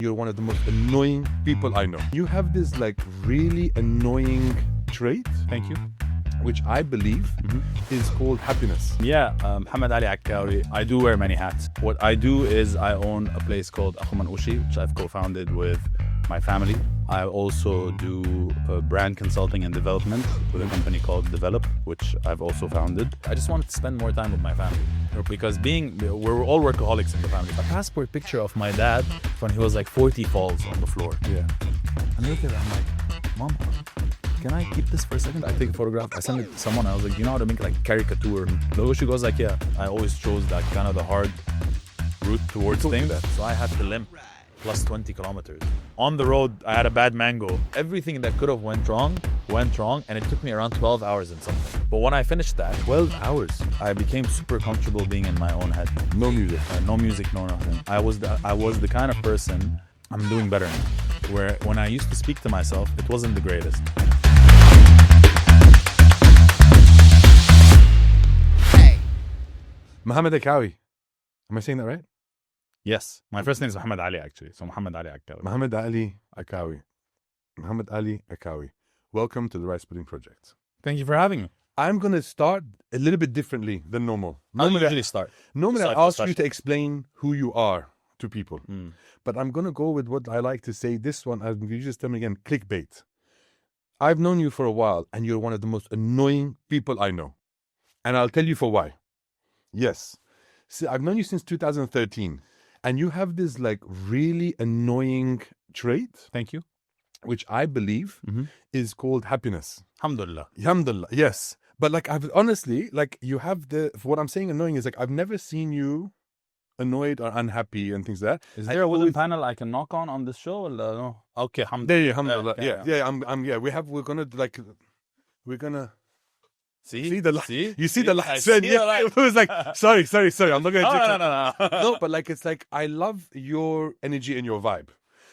You're one of the most annoying people I know. You have this like really annoying trait, Thank you. which I believe is called happiness. Yeah, Mohamad Ali Akkaoui. I do wear many hats. What I do is I own a place called Amin, which I've co-founded with my family. I also do brand consulting and development with a company called Develop, which I've also founded. I just wanted to spend more time with my family because we're all workaholics in the family. A passport picture of my dad when he was like 40 falls on the floor. Yeah. And I look at it, I'm like, Mom, can I keep this for a second? I take a photograph, I send it to someone, I was like, you know how to make like caricature? The she goes like, yeah. I always chose that kind of the hard route towards things. So I had to limp plus 20 kilometers. On the road, I had a bad mango. Everything that could have went wrong, and it took me around 12 hours and something. But when I finished that, 12 hours. I became super comfortable being in my own head. No music. No music, no nothing. I was the kind of person, I'm doing better now, where when I used to speak to myself, it wasn't the greatest. Mohamad Ali Akkaoui. Am I saying that right? Yes, my first name is Mohamad Ali actually, so Mohamad Ali Akkaoui. Mohamad Ali Akkaoui. Mohamad Ali Akkaoui. Welcome to the Rice Pudding Project. Thank you for having me. I'm going to start a little bit differently than normal. I'll usually start. Normally I ask you to explain who you are to people. But I'm going to go with what I like to say. This one, you just tell me again, clickbait. I've known you for a while and you're one of the most annoying people I know. And I'll tell you for why. Yes. See, I've known you since 2013 and you have this like really annoying trait. Thank you. Which I believe is called happiness. Alhamdulillah. Alhamdulillah, yes. But like I've honestly, like you have what I'm saying annoying is like I've never seen you annoyed or unhappy and things like that. Is there a wooden panel I can knock on this show? Or no? Okay, alhamdulillah. There you, alhamdulillah. Yeah. We're gonna see the light. See? You see the light. Yeah, it was like sorry. I'm not gonna no. No, but like it's like I love your energy and your vibe.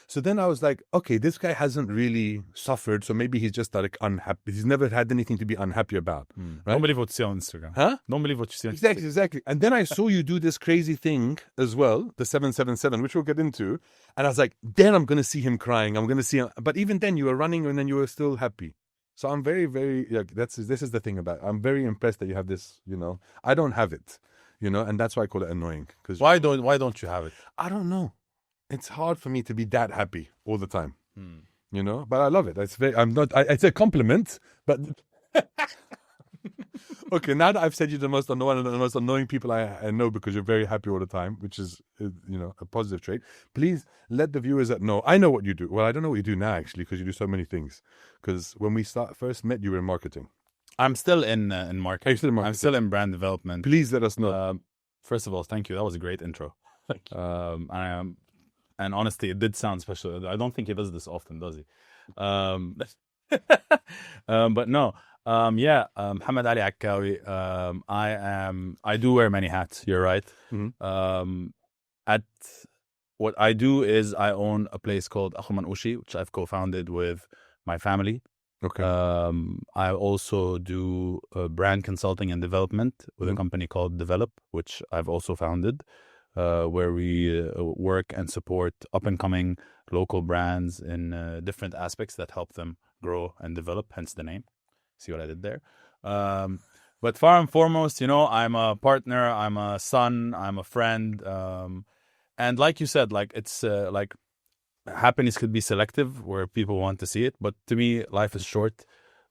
So then I was like, okay, this guy hasn't really suffered, so maybe he's just like unhappy. He's never had anything to be unhappy about. Right? Don't believe what you see on Instagram. Huh? Don't believe what you see on Instagram. Exactly. And then I saw you do this crazy thing as well, the 777, which we'll get into. And I was like, then I'm going to see him crying. I'm going to see him. But even then you were running and then you were still happy. So I'm very, very, this is the thing about it. I'm very impressed that you have this, I don't have it, and that's why I call it annoying. Why don't you have it? I don't know. It's hard for me to be that happy all the time, but I love it. It's a compliment, but okay. Now that I've said you're one of the most annoying people I know because you're very happy all the time, which is, a positive trait. Please let the viewers know. I know what you do. Well, I don't know what you do now actually, because you do so many things. Because when we first met, you were in marketing. I'm still in marketing. Are you still in marketing? I'm still in brand development. Please let us know. First of all, thank you. That was a great intro. And honestly, it did sound special. I don't think he does this often, does he? But no. Mohamad Ali Akkaoui. I do wear many hats. You're right. What I do is I own a place called Amin, which I've co-founded with my family. Okay. I also do brand consulting and development with a company called Develop, which I've also founded. Where we work and support up-and-coming local brands in different aspects that help them grow and develop, hence the name. See what I did there? But far and foremost, I'm a partner, I'm a son, I'm a friend. And like you said, like it's like happiness could be selective where people want to see it. But to me, life is short.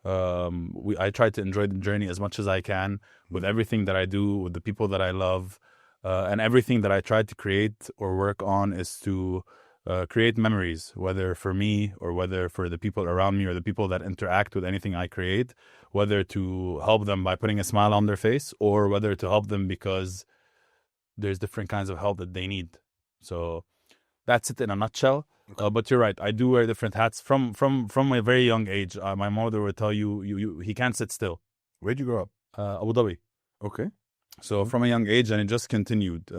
I try to enjoy the journey as much as I can with everything that I do, with the people that I love. And everything that I try to create or work on is to create memories, whether for me or whether for the people around me or the people that interact with anything I create, whether to help them by putting a smile on their face or whether to help them because there's different kinds of help that they need. So that's it in a nutshell. But you're right. I do wear different hats from a very young age. My mother would tell you he can't sit still. Where'd you grow up? Abu Dhabi. Okay. So from a young age, and it just continued.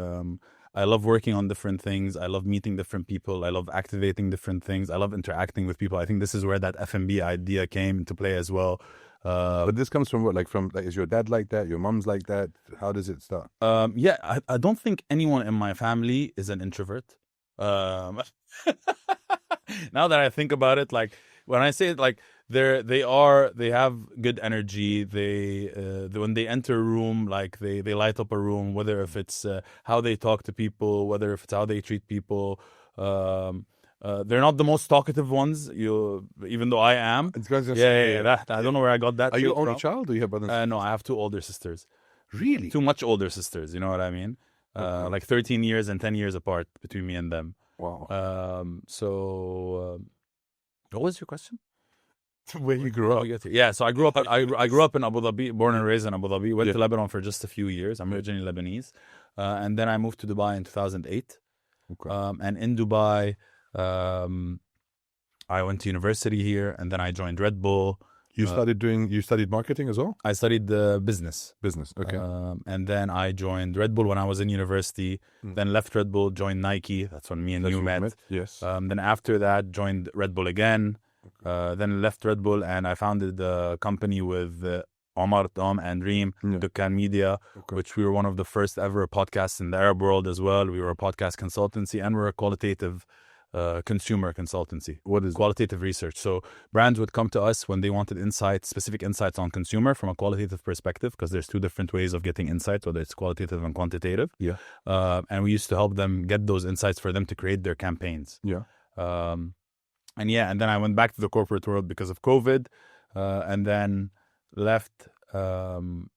I love working on different things. I love meeting different people. I love activating different things. I love interacting with people. I think this is where that F&B idea came into play as well. But this comes from what? Is your dad like that? Your mom's like that? How does it start? I don't think anyone in my family is an introvert. Um, now that I think about it, like when I say it, like they have good energy. When they enter a room, like they light up a room. Whether if it's how they talk to people, whether if it's how they treat people. They're not the most talkative ones. Even though I am. I don't know where I got that. Are you only from. child, or you have brothers? No, I have 2 older sisters. Really? 2 much older sisters. You know what I mean? Okay. Like 13 years and 10 years apart between me and them. Wow. What was your question? Where you grew up? Yeah, so I grew up. I grew up in Abu Dhabi, born and raised in Abu Dhabi. Went to Lebanon for just a few years. I'm originally Lebanese, and then I moved to Dubai in 2008. Okay. And in Dubai, I went to university here, and then I joined Red Bull. You studied marketing as well? I studied business. Business, okay. And then I joined Red Bull when I was in university. Then left Red Bull, joined Nike. That's when me and you met. Yes. Then after that, joined Red Bull again. Then left Red Bull, and I founded a company with Omar, Tom, and Reem, Dukkan Media, which we were one of the first ever podcasts in the Arab world as well. We were a podcast consultancy, and we're a qualitative consumer consultancy. What is qualitative research? So brands would come to us when they wanted insights, specific insights on consumer from a qualitative perspective, because there's 2 different ways of getting insights, whether it's qualitative and quantitative. Yeah. And we used to help them get those insights for them to create their campaigns. Yeah. And then I went back to the corporate world because of COVID, and then left. Went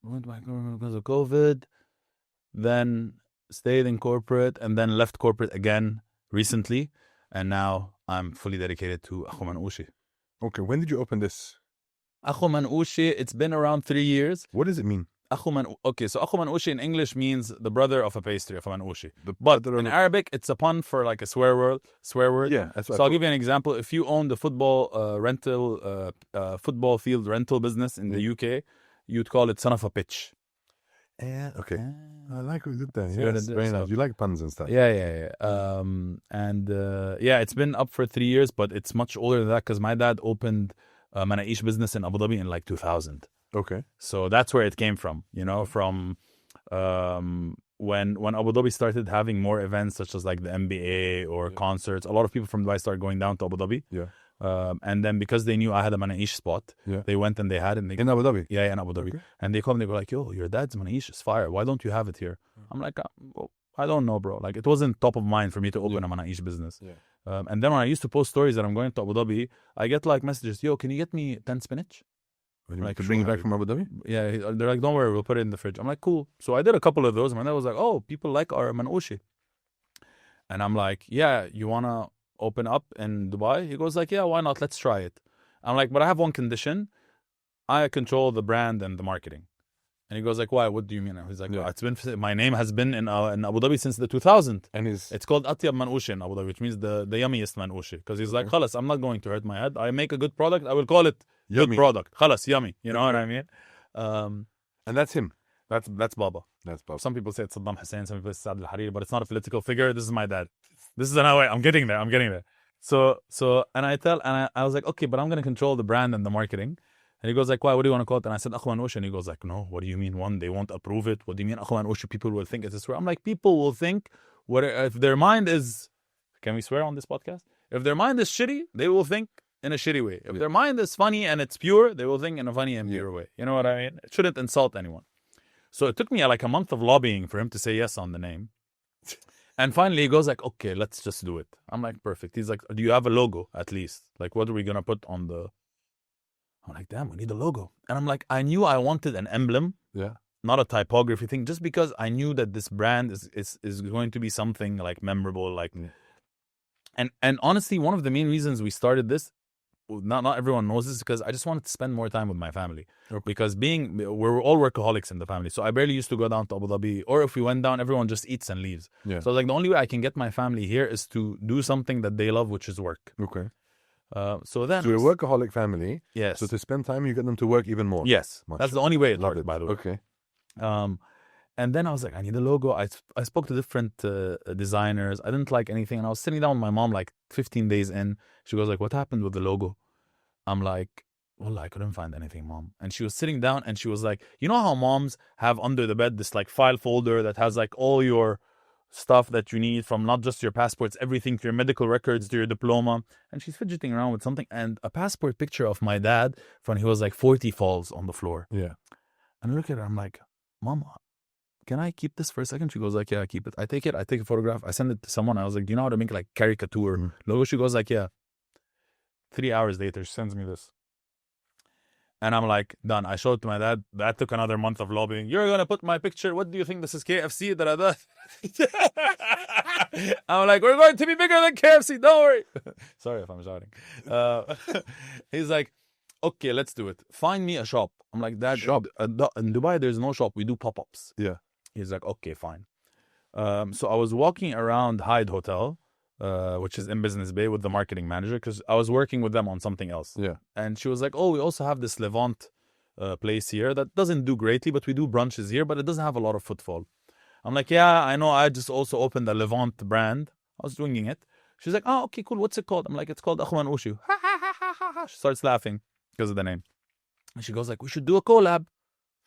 back because of COVID, then stayed in corporate, and then left corporate again recently, and now I'm fully dedicated to Akkaoui Manouchi. Okay, when did you open this? Akkaoui Manouchi, it's been around 3 years. What does it mean? So Akkaoui Manouchi in English means the brother of a pastry, of a manouchi. But in Arabic, it's a pun for like a swear word. Yeah, that's so I'll give you an example. If you own the football football field rental business in the UK, you'd call it son of a pitch. Yeah, okay. I like what you did there. Yeah, very nice. You like puns and stuff. Yeah. It's been up for 3 years, but it's much older than that because my dad opened a Manaish business in Abu Dhabi in like 2000. Okay. So that's where it came from, from when Abu Dhabi started having more events such as like the NBA or concerts. A lot of people from Dubai started going down to Abu Dhabi. Yeah. And then because they knew I had a Manaish spot, they went and they had it. In Abu Dhabi? Yeah, in Abu Dhabi. Okay. And they called me, they go like, yo, your dad's Manaish is fire. Why don't you have it here? I'm like, well, I don't know, bro. Like, it wasn't top of mind for me to open a Manaish business. Yeah. And then when I used to post stories that I'm going to Abu Dhabi, I get like messages, yo, can you get me 10 spinach? Like to bring it back from Abu Dhabi? Yeah, they're like, don't worry, we'll put it in the fridge. I'm like, cool. So I did a couple of those, and my dad was like, oh, people like our manouchi. And I'm like, yeah, you want to open up in Dubai? He goes like, yeah, why not? Let's try it. I'm like, but I have one condition. I control the brand and the marketing. And he goes like, why? What do you mean? He's like, well, it's been, my name has been in Abu Dhabi since the 2000. And it's called Atyab Manouchi in Abu Dhabi, which means the yummiest manouchi. Because he's like, khalas, I'm not going to hurt my head. I make a good product. I will call it yummy. Good product. Khalas, yummy. You know what I mean? And that's him. That's Baba. That's Baba. Some people say it's Saddam Hussein, some people say Saad al-Hariri, but it's not a political figure. This is my dad. This is another way. I'm getting there. So, and I was like, okay, but I'm going to control the brand and the marketing. And he goes like, why? What do you want to call it? And I said, Akkaoui Manouchi. And he goes like, no, what do you mean? One, they won't approve it. What do you mean Akkaoui Manouchi? People will think it's a swear. I'm like, people will think, if their mind is, can we swear on this podcast? If their mind is shitty, they will think in a shitty way. If their mind is funny and it's pure, they will think in a funny and pure way. You know what I mean? It shouldn't insult anyone. So it took me like a month of lobbying for him to say yes on the name. And finally he goes like, okay, let's just do it. I'm like, perfect. He's like, do you have a logo at least? Like, what are we going to put on the... I'm like, damn, we need a logo. And I'm like, I knew I wanted an emblem. Yeah. Not a typography thing, just because I knew that this brand is going to be something like memorable. Like, and honestly, one of the main reasons we started this, not everyone knows this, because I just wanted to spend more time with my family. Okay. Because we're all workaholics in the family. So I barely used to go down to Abu Dhabi, or if we went down, everyone just eats and leaves. Yeah. So like the only way I can get my family here is to do something that they love, which is work. Okay. So you're a workaholic family. Yes. So to spend time, you get them to work even more. Yes. That's the only way it worked, by the way. Okay. And then I was like, I need a logo. I spoke to different designers. I didn't like anything. And I was sitting down with my mom like 15 days in. She goes like, what happened with the logo? I'm like, well, I couldn't find anything, Mom. And she was sitting down and she was like, you know how moms have under the bed this like file folder that has like all your stuff that you need, from not just your passports, everything, to your medical records, to your diploma. And she's fidgeting around with something, and a passport picture of my dad when he was like 40 falls on the floor. Yeah. And I look at her, I'm like, Mom, can I keep this for a second? She goes like, yeah, keep it. I take a photograph, I send it to someone. I was like, do you know how to make like caricature logo? She goes like, yeah. 3 hours later, she sends me this. And I'm like, done. I showed it to my dad. That took another month of lobbying. You're going to put my picture. What do you think? This is KFC? I'm like, we're going to be bigger than KFC. Don't worry. Sorry if I'm shouting. He's like, okay, let's do it. Find me a shop. I'm like, Dad, Shop? in Dubai, there's no shop. We do pop-ups. Yeah. He's like, okay, fine. So I was walking around Hyde Hotel, which is in Business Bay, with the marketing manager, because I was working with them on something else. Yeah. And she was like, oh, we also have this Levant place here that doesn't do greatly, but we do brunches here, but it doesn't have a lot of footfall. I'm like, yeah, I know. I just also opened the Levant brand. I was winging it. She's like, oh, okay, cool. What's it called? I'm like, it's called Akhwan Ushu. She starts laughing because of the name. And she goes like, we should do a collab.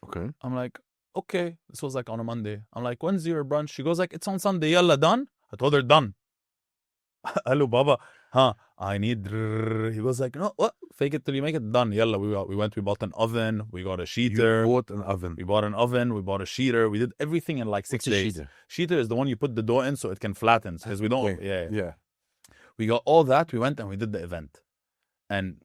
Okay. I'm like, okay. This was like on a Monday. I'm like, when's your brunch? She goes like, it's on Sunday. Yalla, done? I told her, done. Hello, Baba. I need. He was like, no, what? Fake it till you make it. Done. Yalla, we bought an oven. We got a sheeter. You bought an oven. We bought an oven. We bought a sheeter. We did everything in like 6 days. Sheeter is the one you put the dough in so it can flatten. Because we don't. Yeah. We got all that. We went and we did the event. And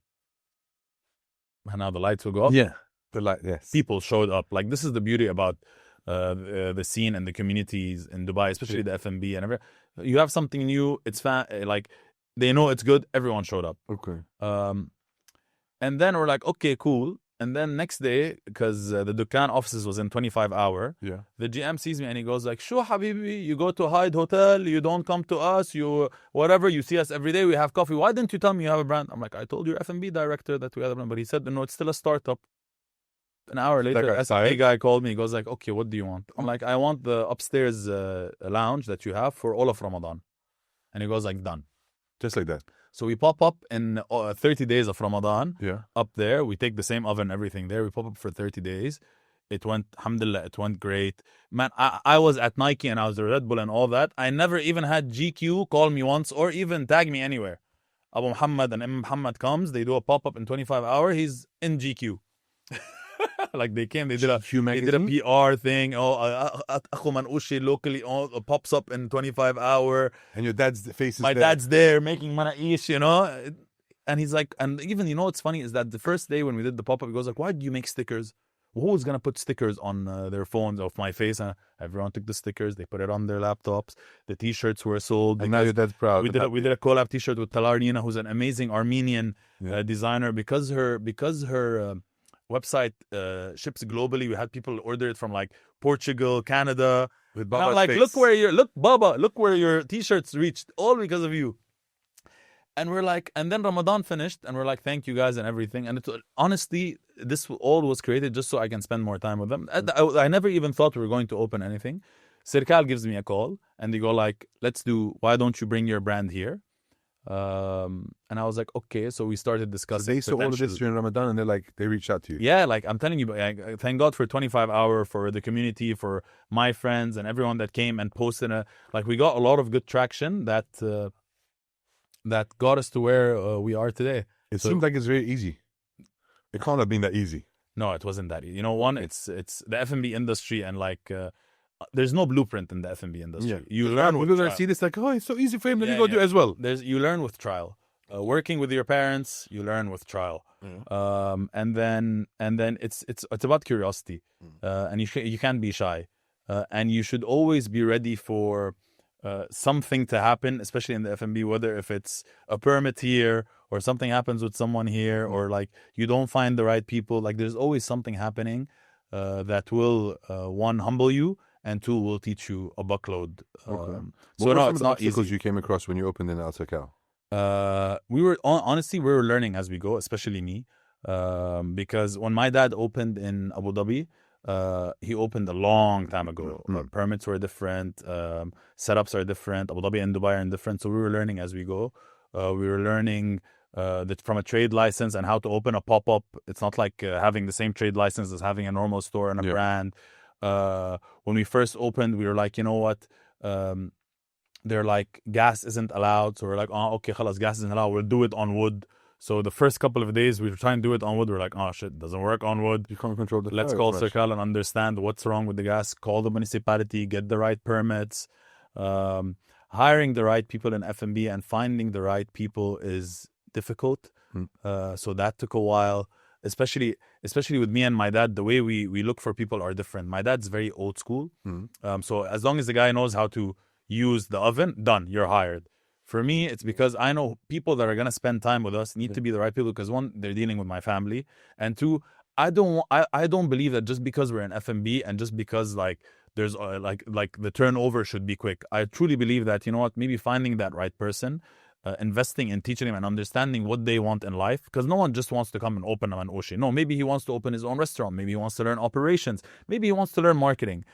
now the lights will go up. Yeah. The light, yes. People showed up. Like, this is the beauty about the scene and the communities in Dubai, especially the F&B and everything. You have something new. It's like, they know it's good. Everyone showed up. Okay. And then we're like, okay, cool. And then next day, because the Dukkan offices was in 25 hour, the GM sees me and he goes like, Sho Habibi, you go to Hyde Hotel, you don't come to us, you whatever, you see us every day, we have coffee. Why didn't you tell me you have a brand? I'm like, I told your F&B director that we had a brand, but he said, no, it's still a startup. An hour later, a guy called me. He goes like, okay, what do you want? I'm like, I want the upstairs lounge that you have for all of Ramadan. And he goes like, done. Just like that. So we pop up in 30 days of Ramadan. Yeah. Up there, we take the same oven, everything there. We pop up for 30 days. It went, alhamdulillah, it went great. Man, I was at Nike and I was at Red Bull and all that. I never even had GQ call me once or even tag me anywhere. Abu Muhammad and Muhammad comes, they do a pop-up in 25 hours. He's in GQ. Like they came, they did a PR thing. Akhwan Ushi locally pops up in 25 hours. And your dad's face is my dad's there making manaish, you know. And he's like, and even, you know what's funny is that the first day when we did the pop-up, he goes like, why do you make stickers? Who's gonna put stickers on their phones of my face? And everyone took the stickers, they put it on their laptops. The t-shirts were sold. And now your dad's proud. We did a collab t-shirt with Talar Nina, who's an amazing Armenian designer. Because her website ships globally. We had people order it from like Portugal, Canada. With Baba's like, face. look where your t-shirts reached, all because of you. And we're like, and then Ramadan finished, and we're like, thank you guys and everything. And honestly, this all was created just so I can spend more time with them. I never even thought we were going to open anything. Sirkal gives me a call, and they go like, why don't you bring your brand here? And I was like, okay. So we started discussing. So they saw all of this during Ramadan, and they reached out to you. Yeah, like I'm telling you, thank God for 25 hour, for the community, for my friends and everyone that came and posted. We got a lot of good traction that got us to where we are today. It seemed like it's very easy. It can't have been that easy. No, it wasn't that easy. You know, one, it's the F&B industry, and there's no blueprint in the F&B industry. Yeah. You learn with trial. I see this like, it's so easy for him. Let me go do it as well. You learn with trial. Working with your parents, you learn with trial. And then it's about curiosity. And you can't be shy. And you should always be ready for something to happen, especially in the F&B, whether if it's a permit here or something happens with someone here, or like you don't find the right people. Like there's always something happening that will one, humble you, and two, will teach you a buckload. So no, it's not easy. You came across when you opened in Al Takal? We were learning as we go, especially me, because when my dad opened in Abu Dhabi, he opened a long time ago. Permits were different, setups are different. Abu Dhabi and Dubai are different, so we were learning as we go. We were learning that from a trade license and how to open a pop-up. It's not like having the same trade license as having a normal store and a brand. When we first opened, we were like, you know what? they're like, gas isn't allowed. So we're like, oh, okay, khalas, gas isn't allowed. We'll do it on wood. So the first couple of days we were trying to do it on wood. We're like, oh shit, doesn't work on wood. You can't control the Let's fire call as much. Circal and understand what's wrong with the gas. Call the municipality, get the right permits. Hiring the right people in F&B and finding the right people is difficult. So that took a while. Especially with me and my dad, the way we look for people are different. My dad's very old school. So as long as the guy knows how to use the oven, done, you're hired. For me, it's because I know people that are going to spend time with us need to be the right people, because one, they're dealing with my family, and two, I don't believe that just because we're in F&B and just because like there's like the turnover should be quick. I truly believe that, you know what, maybe finding that right person, investing in teaching them and understanding what they want in life, because no one just wants to come and open an Oshi. No, maybe he wants to open his own restaurant. Maybe he wants to learn operations. Maybe he wants to learn marketing.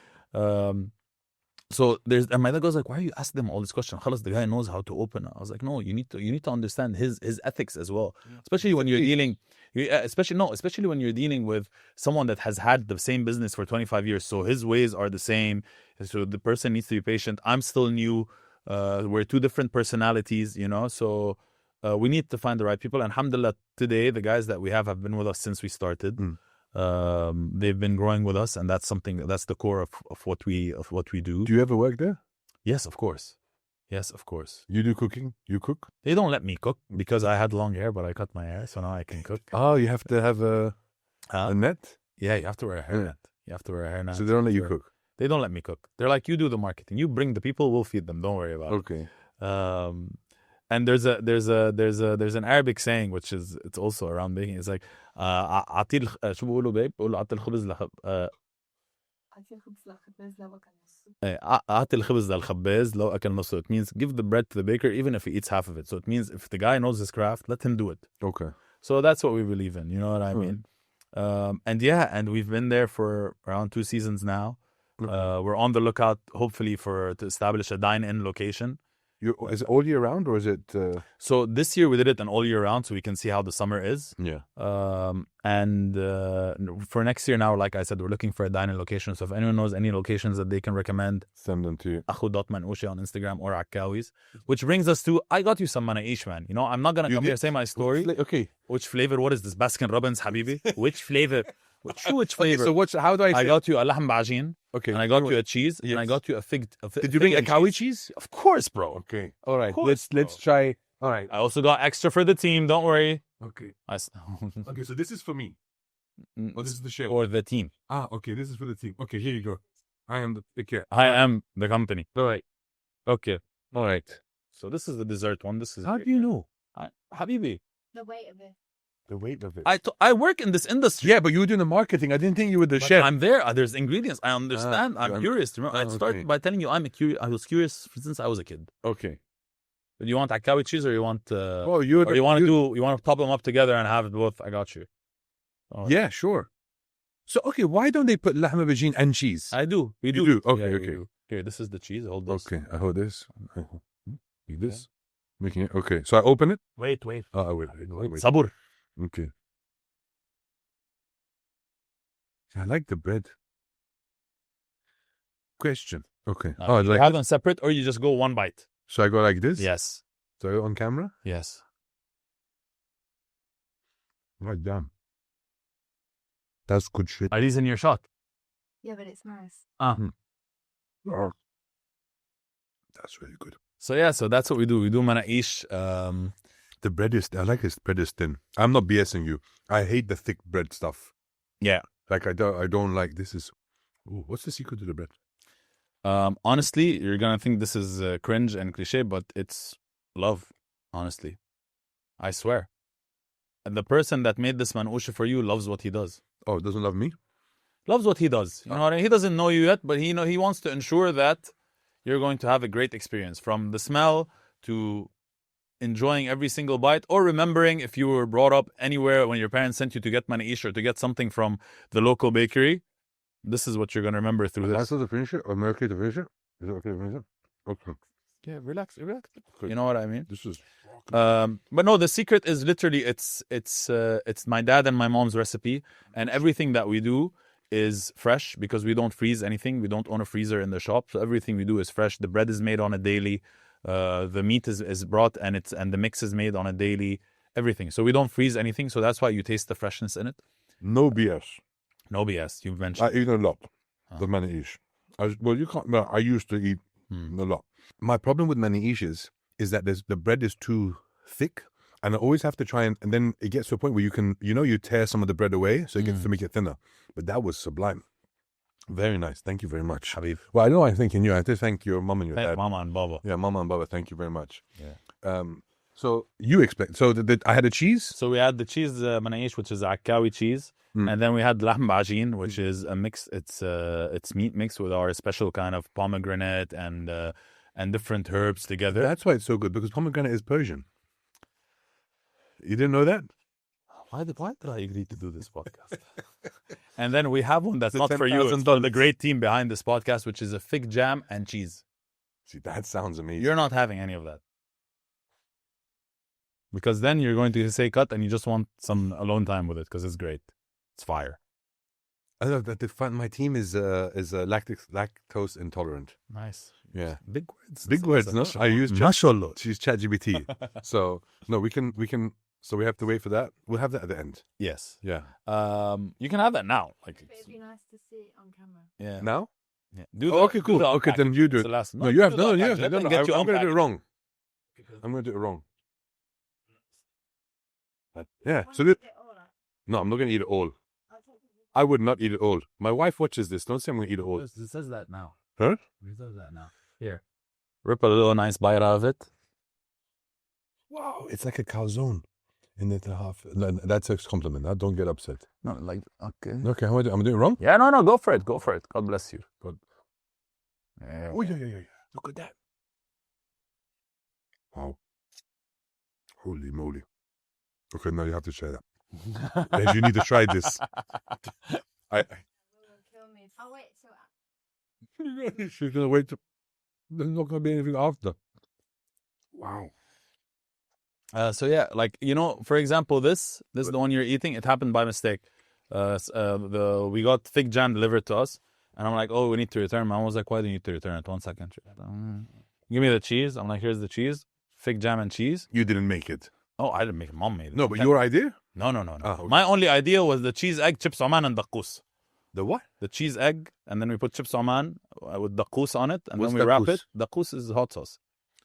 So and my dad goes like, why are you asking them all this question? Khalas, the guy knows how to open it. I was like, no, you need to understand his ethics as well. Especially when you're dealing, especially when you're dealing with someone that has had the same business for 25 years. So his ways are the same. So the person needs to be patient. I'm still new. We're two different personalities, you know. So we need to find the right people. And alhamdulillah, today the guys that we have been with us since we started. They've been growing with us, and that's the core of what we do. Do you ever work there? Yes, of course. You do cooking? You cook? They don't let me cook because I had long hair, but I cut my hair, so now I can cook. Oh, you have to have a net? Yeah, you have to wear a hairnet. You have to wear a hairnet. So they don't let you cook? They don't let me cook. They're like, you do the marketing. You bring the people, we'll feed them. Don't worry about it. Okay. And there's an Arabic saying which is, it's also around baking. It's like اعطي شو بيقولوا بيب؟ بيقولوا اعطي الخبز اعطي الخبز للخباز لو أكل نصه. It means give the bread to the baker even if he eats half of it. So it means if the guy knows his craft, let him do it. Okay. So that's what we believe in. You know what I mean? And we've been there for around 2 seasons now. We're on the lookout, hopefully, to establish a dine-in location. Is it all year round, or is it? So this year we did it an all year round, so we can see how the summer is. Yeah. And for next year now, like I said, we're looking for a dining location. So if anyone knows any locations that they can recommend, send them to you. Akhu.manoushi on Instagram or Akkaui's. Which brings us to, I got you some manaish, man. You know, I'm not gonna come here and say my story. Okay. Which flavor? What is this? Baskin Robbins, Habibi? Which flavor? Which flavor? Okay, so how do I got you a lahm bajin. Okay. And I got you a cheese. Yes. And I got you a fig. Did you bring Akkaoui cheese? Of course, bro. Okay. All right. Course, let's try. All right. I also got extra for the team. Don't worry. Okay. Okay. So this is for me. Oh, this is the chef. Or the team. Okay. This is for the team. Okay. Here you go. I am I am the company. All right. Okay. All right. So this is the dessert one. This is. How do you know? Habibi. The weight of it. The weight of it. I work in this industry. Yeah, but you were doing the marketing. I didn't think you were the chef. I'm there. There's ingredients. I understand. I'm curious. I started by telling you I was curious since I was a kid. Okay. Do you want Akkaoui cheese or you want? You want to top them up together and have it both? I got you. Right. Yeah, sure. So okay, why don't they put lahma bajin and cheese? I do. We do. You do. Okay. Yeah, okay. Here, this is the cheese. Hold this. Okay. I hold this. Like this. Making it. Okay. So I open it. Wait. I will. Wait. Sabur. Okay. I like the bread. Question. Okay. You have them separate or you just go one bite? So I go like this? Yes. So I go on camera? Yes. Right, damn. That's good shit. Are these in your shot? Yeah, but it's nice. Oh. That's really good. So that's what we do. We do manaish. The bread I like this bread is thin. I'm not BSing you. I hate the thick bread stuff. Yeah. Like I don't like this is. Ooh, what's the secret to the bread? Honestly, you're gonna think this is cringe and cliche, but it's love. Honestly, I swear. And the person that made this manouche for you loves what he does. Oh, doesn't love me? Loves what he does. You know what I mean? He doesn't know you yet, but he wants to ensure that you're going to have a great experience, from the smell to enjoying every single bite, or remembering if you were brought up anywhere when your parents sent you to get manaish or to get something from the local bakery. This is what you're going to remember through this. That's to finish it? Or am I okay to finish it? Is it okay to finish it? Okay. Yeah, relax. You know what I mean? This is... But no, the secret is literally it's my dad and my mom's recipe, and everything that we do is fresh because we don't freeze anything. We don't own a freezer in the shop, so everything we do is fresh. The bread is made on a daily. The meat is brought and the mix is made on a daily. Everything. So we don't freeze anything. So that's why you taste the freshness in it. No BS. No BS. You've mentioned. I eat a lot. The manish. You can't. Well, I used to eat a lot. My problem with manish is that the bread is too thick, and I always have to try and then it gets to a point where you tear some of the bread away, so it gets to make it thinner. But that was sublime. Very nice. Thank you very much, Habib. Well, I know I'm thanking you. I have to thank your mom and your dad. Mama and Baba. Yeah, mama and baba. Thank you very much. Yeah. So you explain. So I had a cheese. So we had the cheese manaish, which is Akkaoui cheese, and then we had lahm bajin, which is a mix. It's meat mixed with our special kind of pomegranate and different herbs together. That's why it's so good, because pomegranate is Persian. You didn't know that? Why did I agree to do this podcast? And then we have one that's The not for you. It's $10,000. for the great team behind this podcast, which is a fig jam and cheese. See, that sounds amazing. You're not having any of that. Because then you're going to say cut and you just want some alone time with it because it's great. It's fire. I love that. My team is lactose intolerant. Nice. Yeah, Big words. big words. No, I use Mashallah. she's ChatGPT. So no, we can. So we have to wait for that. We'll have that at the end. Yes. Yeah. You can have that now. Like, But it'd be nice to see it on camera. yeah. Now? Yeah. Okay, cool. Okay, then you do it. No, you have no. I'm going to do it wrong. I'm going to do it wrong. Yeah. So Wanna eat it all up? no, I'm not going to eat it all. I'll take it. I would not eat it all. My wife watches this. Don't say I'm going to eat it all. It says that now. Huh? It says that now. Here. Rip a little nice bite out of it. Wow, it's like a calzone in the half. That's a compliment. Don't get upset. No, like, okay. Okay, I'm doing it wrong. Yeah, no, go for it. Go for it. God bless you. God. Yeah. Oh yeah. Look at that. Wow. Holy moly. Okay, now you have to try that. Babe, you need to try this. Will kill me. I'll wait till She's gonna wait. There's not gonna be anything after. Wow. So yeah, like, for example, this is the one you're eating. It happened by mistake. We got fig jam delivered to us, and I'm like, oh, we need to return. Mom was like, why do you need to return it? 1 second. Give me the cheese. I'm like, here's the cheese, fig jam and cheese. You didn't make it. Oh, I didn't make it. Mom made it. No, but your idea? No. Ah, okay. My only idea was the cheese, egg, chips oman, and daqqus. The what? The cheese, egg, and then we put chips oman with daqqus on it, and What's then we wrap daqqus? it. Daqqus is hot sauce.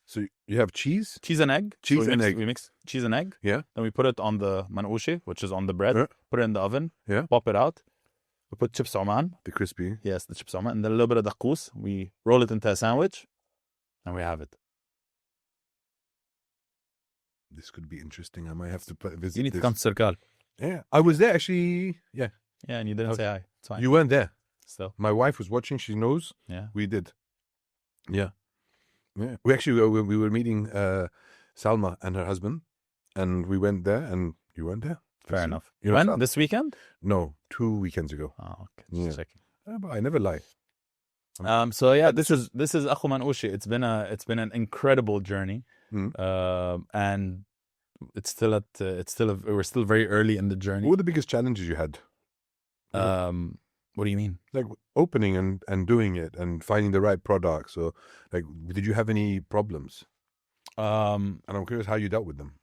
So you have cheese? Cheese and egg. Cheese and egg. We mix cheese and egg. Yeah. Then we put it on the manouche, which is on the bread. Yeah. Put it in the oven. Yeah. Pop it out. We put chips oman. The crispy. Yes, the chips oman. And then a little bit of daqqus. We roll it into a sandwich. And we have it. This could be interesting. I might have to visit. You need to this. come to Circal. Yeah, I was there actually. Yeah, Yeah, and you didn't say hi. It's fine. you weren't there. Still. My wife was watching. She knows. Yeah. We did. Yeah. We actually we were meeting Salma and her husband, and we went there, and you weren't there. Fair enough. You know When? Sal- This weekend? No, 2 weekends ago. Oh, okay. Yeah. Just checking. But I never lie. So yeah, this is Akhu Manouche. It's been an incredible journey. And we're still very early in the journey. What were the biggest challenges you had? What do you mean? Like opening and doing it and finding the right products. So, like, did you have any problems? And I'm curious how you dealt with them.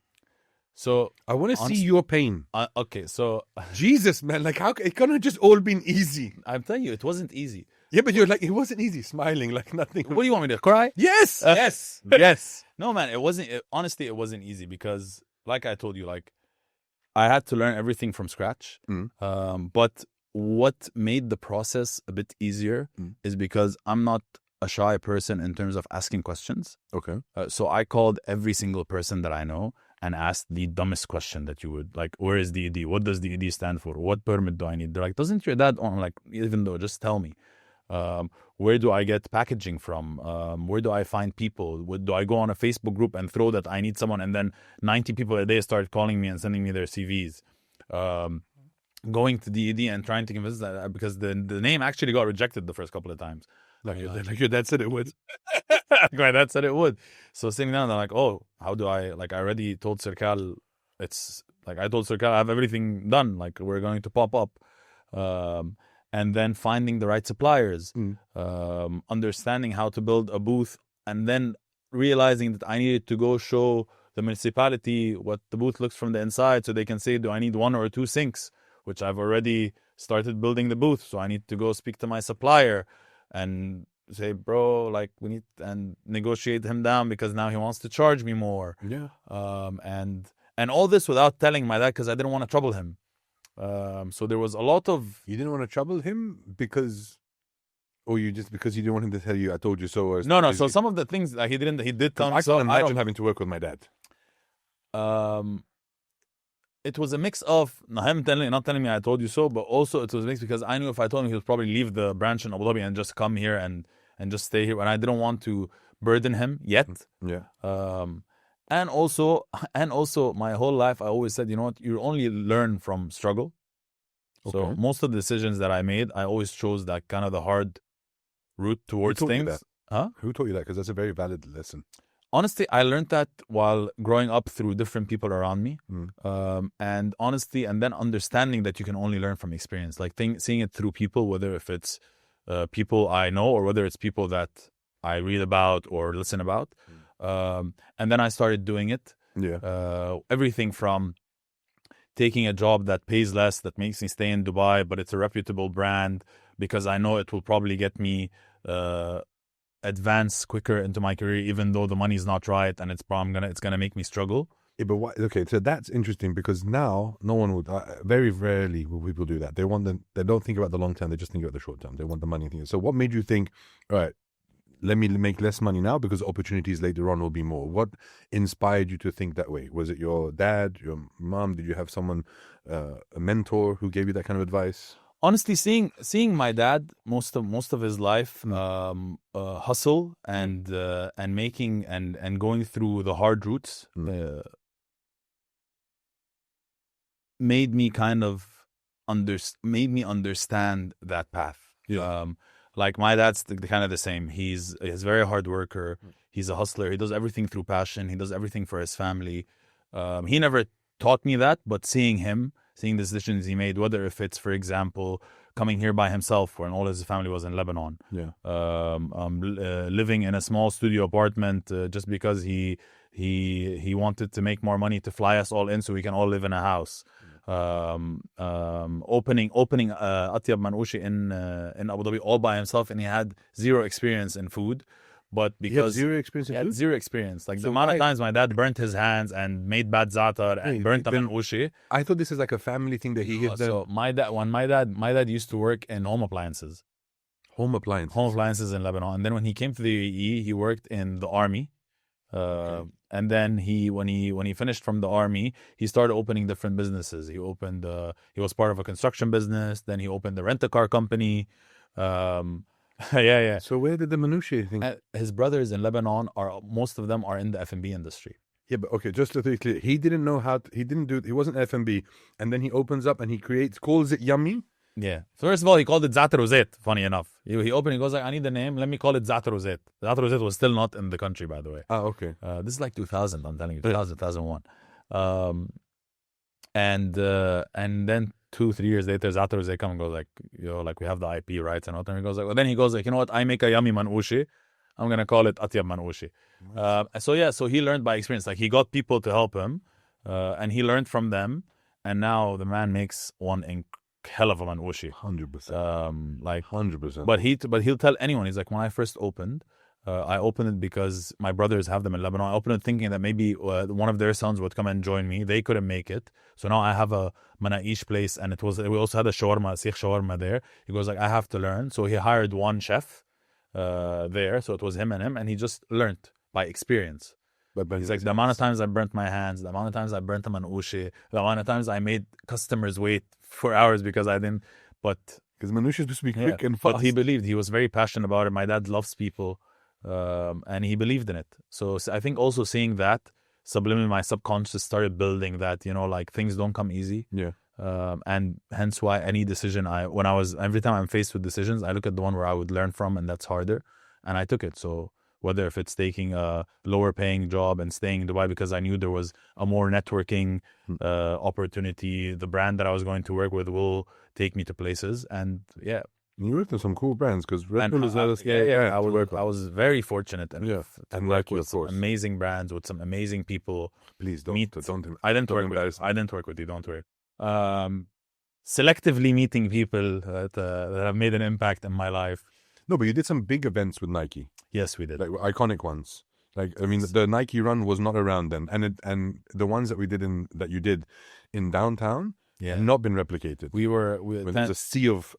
So I want to see Honest- your pain. okay, so Jesus, man, like how it couldn't have just all been easy. I'm telling you, it wasn't easy. Yeah, but you're like, it wasn't easy, smiling like nothing. What do you want me to cry? Yes, yes. No, man, it wasn't. Honestly, it wasn't easy because, like I told you, like I had to learn everything from scratch. But what made the process a bit easier is because I'm not a shy person in terms of asking questions. Okay. So I called every single person that I know and asked the dumbest question that you would like. Where is DED? What does DED stand for? What permit do I need? They're like, doesn't your dad own? Like, even though, just tell me. Where do I get packaging from? Where do I find people? Do I go on a Facebook group and throw that I need someone, and then 90 people a day start calling me and sending me their CVs? Going to DED and trying to convince that, because the name actually got rejected the first couple of times. Like your dad said it would. My dad said it would. So sitting down, they're like, oh, how do I, like, I already told Circal, I told Circal I have everything done. Like, we're going to pop up. and then finding the right suppliers, understanding how to build a booth, and then realizing that I needed to go show the municipality what the booth looks from the inside, so they can say, do I need 1 or 2 sinks, which I've already started building the booth. So I need to go speak to my supplier and say, bro, like we need, and negotiate him down because now he wants to charge me more. Yeah. And all this without telling my dad, because I didn't want to trouble him. So there was a lot of... You didn't want to trouble him because... Or you just because you didn't want him to tell you, I told you so? Or No. So some of the things that he did tell me. I can't imagine having to work with my dad. It was a mix of him not telling me I told you so, but also it was a mix because I knew if I told him, he would probably leave the branch in Abu Dhabi and just come here and just stay here. And I didn't want to burden him yet. Yeah. And also my whole life, I always said, you know what, you only learn from struggle. Okay. So most of the decisions that I made, I always chose that kind of the hard route towards Who taught you things. that? Who taught you that? Because that's a very valid lesson. Honestly, I learned that while growing up through different people around me. And honestly, and then understanding that you can only learn from experience, like seeing it through people, whether if it's people I know or whether it's people that I read about or listen about. And then I started doing it. Yeah. Everything from taking a job that pays less, that makes me stay in Dubai, but it's a reputable brand because I know it will probably get me advance quicker into my career, even though the money's not right and it's gonna make me struggle. Yeah, but okay, so that's interesting because now no one would. Very rarely will people do that. They don't think about the long term. They just think about the short term. They want the money. So what made you think, all right, let me make less money now because opportunities later on will be more? What inspired you to think that way? Was it your dad, your mom? Did you have someone, a mentor who gave you that kind of advice? Honestly, seeing my dad most of his life hustle and making and going through the hard routes made me kind of understand that path. Yeah. Like my dad's kind of the same. He's a very hard worker. He's a hustler. He does everything through passion. He does everything for his family. He never taught me that, but seeing the decisions he made, whether if it's, for example, coming here by himself when all his family was in Lebanon, living in a small studio apartment just because he wanted to make more money to fly us all in so we can all live in a house. Opening Atyab Manouchi in Abu Dhabi all by himself, and he had zero experience in food. But because he had zero experience, like the amount of times my dad burnt his hands and made bad za'atar and burnt the manouchi. I thought this is like a family thing that he gives them. So my dad used to work in home appliances in Lebanon, and then when he came to the UAE, he worked in the army. And then when he finished from the army, he started opening different businesses. He was part of a construction business. Then he opened the rent-a-car company. Yeah. So where did the manouchi thing? His brothers in Lebanon most of them are in the F&B industry. Yeah, but okay, just to be clear, he didn't know how. He wasn't F&B, and then he opens up and he calls it yummy. Yeah. First of all, he called it Za'atar Rozet, funny enough. He opened, he goes like, I need the name, let me call it Za'atar Rozet. Za'atar Rozet was still not in the country, by the way. Okay. This is like 2000, I'm telling you, 2001. And then 2-3 years later, Za'atar Rozet come and goes like, like we have the IP rights and all that. And he goes like, you know what, I make a yummy manouchi. I'm going to call it Atyab Manouchi. So he learned by experience. Like he got people to help him and he learned from them. And now the man makes one hell of a manouchi. 100%. Like 100%. But he'll tell anyone. He's like, when I first opened, I opened it because my brothers have them in Lebanon. I opened it thinking that maybe one of their sons would come and join me. They couldn't make it, so now I have a manaish place, and we also had a Sikh shawarma there. He goes like, I have to learn, so he hired one chef there. So it was him, and he just learned by experience. But he's like, the amount of times I burnt my hands, the amount of times I burnt the manouchi, the amount of times I made customers wait for hours because I didn't. But because manouchi is supposed to be quick and fast. But he believed. He was very passionate about it. My dad loves people, and he believed in it. So I think also seeing that subliminally, my subconscious started building that, like things don't come easy. Yeah. And hence why any decision every time I'm faced with decisions, I look at the one where I would learn from, and that's harder. And I took it. So whether if it's taking a lower paying job and staying in Dubai because I knew there was a more networking opportunity. The brand that I was going to work with will take me to places. And yeah. You worked on some cool brands because Red Bull is I was very fortunate and to work with some amazing brands with some amazing people. Please don't. I didn't work with you. Don't worry. Selectively meeting people that have made an impact in my life. No, but you did some big events with Nike. Yes, we did. Like iconic ones. Like, I mean, the Nike run was not around then, and the ones that you did in downtown. Yeah, not been replicated. There's a sea of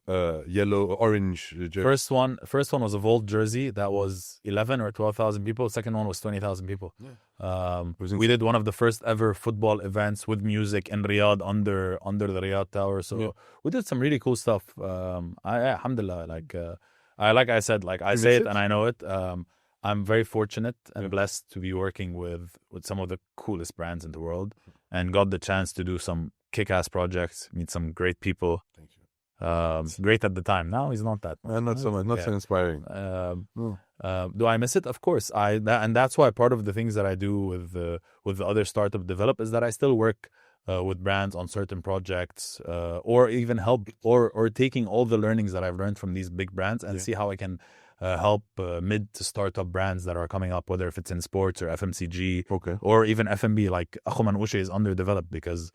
yellow, orange. First one was a Volt jersey that was 11 or 12,000 people. Second one was 20,000 people. Yeah. We did one of the first ever football events with music in Riyadh under the Riyadh Tower. So we did some really cool stuff. Alhamdulillah, like I said, like I say it and I know it. I'm very fortunate and blessed to be working with some of the coolest brands in the world, and got the chance to do some kick-ass projects, meet some great people. Thank you. Great at the time. Now he's not that much. Not so much. Not so inspiring. Do I miss it? Of course. And that's why part of the things that I do with the other startup Develop is that I still work with brands on certain projects, or even help or taking all the learnings that I've learned from these big brands and see how I can help mid to startup brands that are coming up, whether if it's in sports or FMCG, or even F&B. Like Akkaoui Ushe is underdeveloped because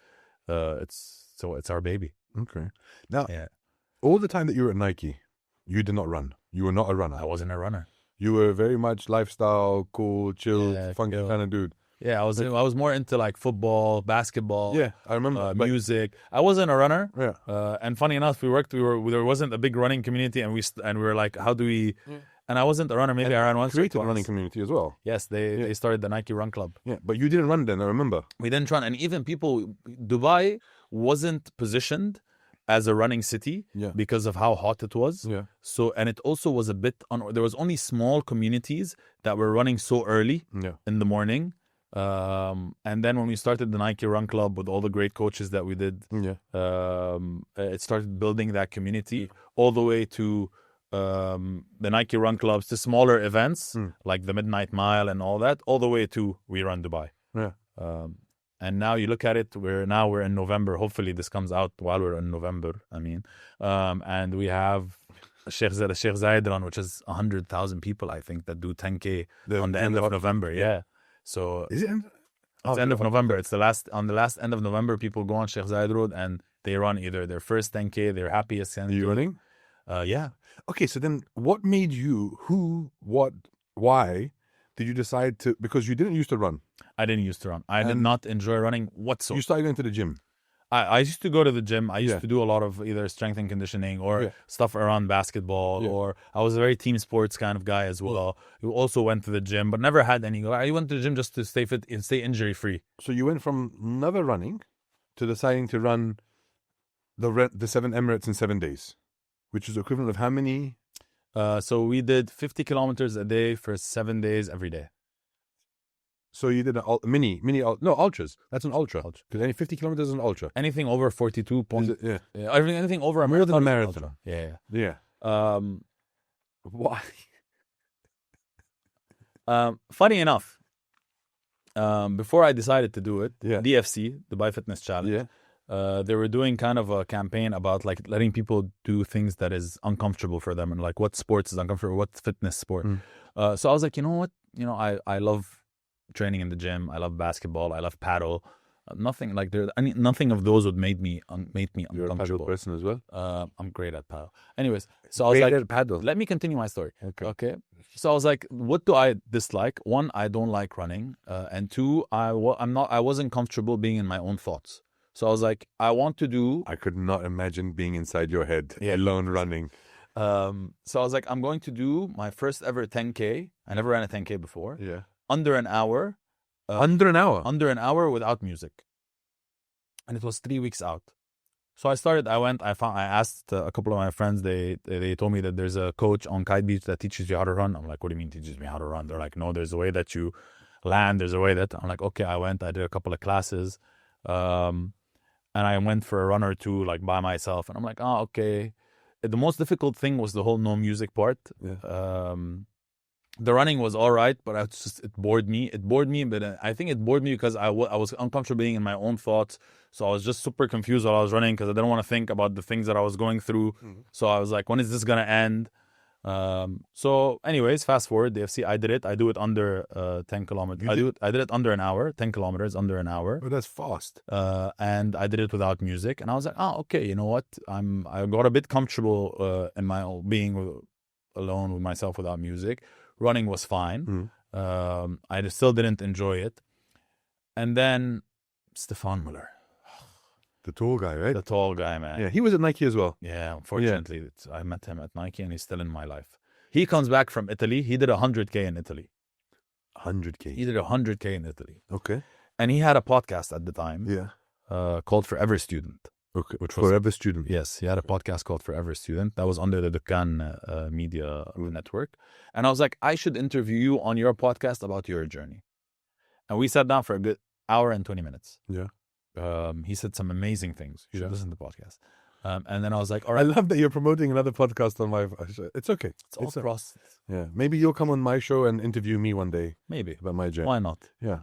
it's our baby. Okay. Now, all the time that you were at Nike, you did not run. You were not a runner. I wasn't a runner. You were very much lifestyle, cool, chill, funky kind of dude. Yeah, I was more into like football, basketball. Yeah, I remember music. I wasn't a runner. Yeah. And funny enough, there wasn't a big running community, and we were like, how do we? Yeah. And I wasn't a runner. Maybe I ran once. Created a running community as well. Yes, they started the Nike Run Club. Yeah, but you didn't run then. I remember we didn't run, and even Dubai wasn't positioned as a running city because of how hot it was. Yeah. So, and it also was a bit there was only small communities that were running so early in the morning. And then when we started the Nike Run Club with all the great coaches that we did, it started building that community all the way to the Nike Run Clubs, to smaller events like the Midnight Mile and all that, all the way to We Run Dubai. Yeah. And now you look at it, we're in November. Hopefully this comes out while we're in November. I mean, and we have Sheikh Zayed Run, which is 100,000 people, I think, that do 10K on the end of November. Yeah. So is it? It's end of November. It's the last end of November. People go on Sheikh Zayed Road and they run either their first 10K, their happiest 10K. Are you running? Yeah. Okay, so then what made you, why did you decide to, because you didn't used to run? I didn't used to run. I did not enjoy running whatsoever. You started going to the gym? I used to go to the gym. I used to do a lot of either strength and conditioning or stuff around basketball, or I was a very team sports kind of guy as well. Who also went to the gym, but never had any. I went to the gym just to stay fit and stay injury free. So you went from never running to deciding to run the 7 Emirates in 7 days, which is equivalent of how many? So we did 50 kilometers a day for 7 days every day. So you did ultras. That's an ultra. Because any 50 kilometers is an ultra. Anything over 42 anything over a more than a marathon. Yeah. Why? Funny enough, before I decided to do it, DFC, Dubai Fitness Challenge, they were doing kind of a campaign about like letting people do things that is uncomfortable for them, and like what sports is uncomfortable, what's fitness sport. So I was like, you know what? I love training in the gym. I love basketball. I love paddle. Nothing of those would make me uncomfortable. You're a paddle person as well? I'm great at paddle. Anyways, so I was like, paddle. Let me continue my story. Okay. So I was like, what do I dislike? One, I don't like running, and two, I wasn't comfortable being in my own thoughts. So I was like, I could not imagine being inside your head alone running. So I was like, I'm going to do my first ever 10K. I never ran a 10K before. Yeah. Under an hour. Under an hour? Under an hour without music. And it was 3 weeks out. So I asked a couple of my friends, they told me that there's a coach on Kite Beach that teaches you how to run. I'm like, what do you mean teaches me how to run? They're like, no, there's a way that you land. There's a way that, I'm like, okay, I did a couple of classes. And I went for a run or two, like by myself. And I'm like, okay. The most difficult thing was the whole no music part. the running was all right, but it bored me. It bored me, but I think it bored me because I was uncomfortable being in my own thoughts. So I was just super confused while I was running because I didn't want to think about the things that I was going through. So I was like, when is this going to end? So anyways, fast forward, the FC, I did it. I do it under 10 kilometers. I did it under an hour, 10 kilometers, under an hour. Oh, that's fast. And I did it without music. And I was like, oh, okay, you know what? I got a bit comfortable in my being alone with myself without music. Running was fine. I still didn't enjoy it. And then Stefan Müller. The tall guy, right? The tall guy, man. Yeah, he was at Nike as well. Yeah, unfortunately, I met him at Nike and he's still in my life. He comes back from Italy. He did 100K in Italy. 100K. He did 100K in Italy. Okay. And he had a podcast at the time. Yeah. Called Forever Student. Okay. Which was Forever Student. Yes, he had a podcast called Forever Student. That was under the Dukkan Media Network. And I was like, I should interview you on your podcast about your journey. And we sat down for a good hour and 20 minutes. Yeah. He said some amazing things. You should listen to the podcast. And then I was like, all right. I love that you're promoting another podcast on my... It's okay. It's all process. Yeah. Maybe you'll come on my show and interview me one day. Maybe. About my journey. Why not? Yeah.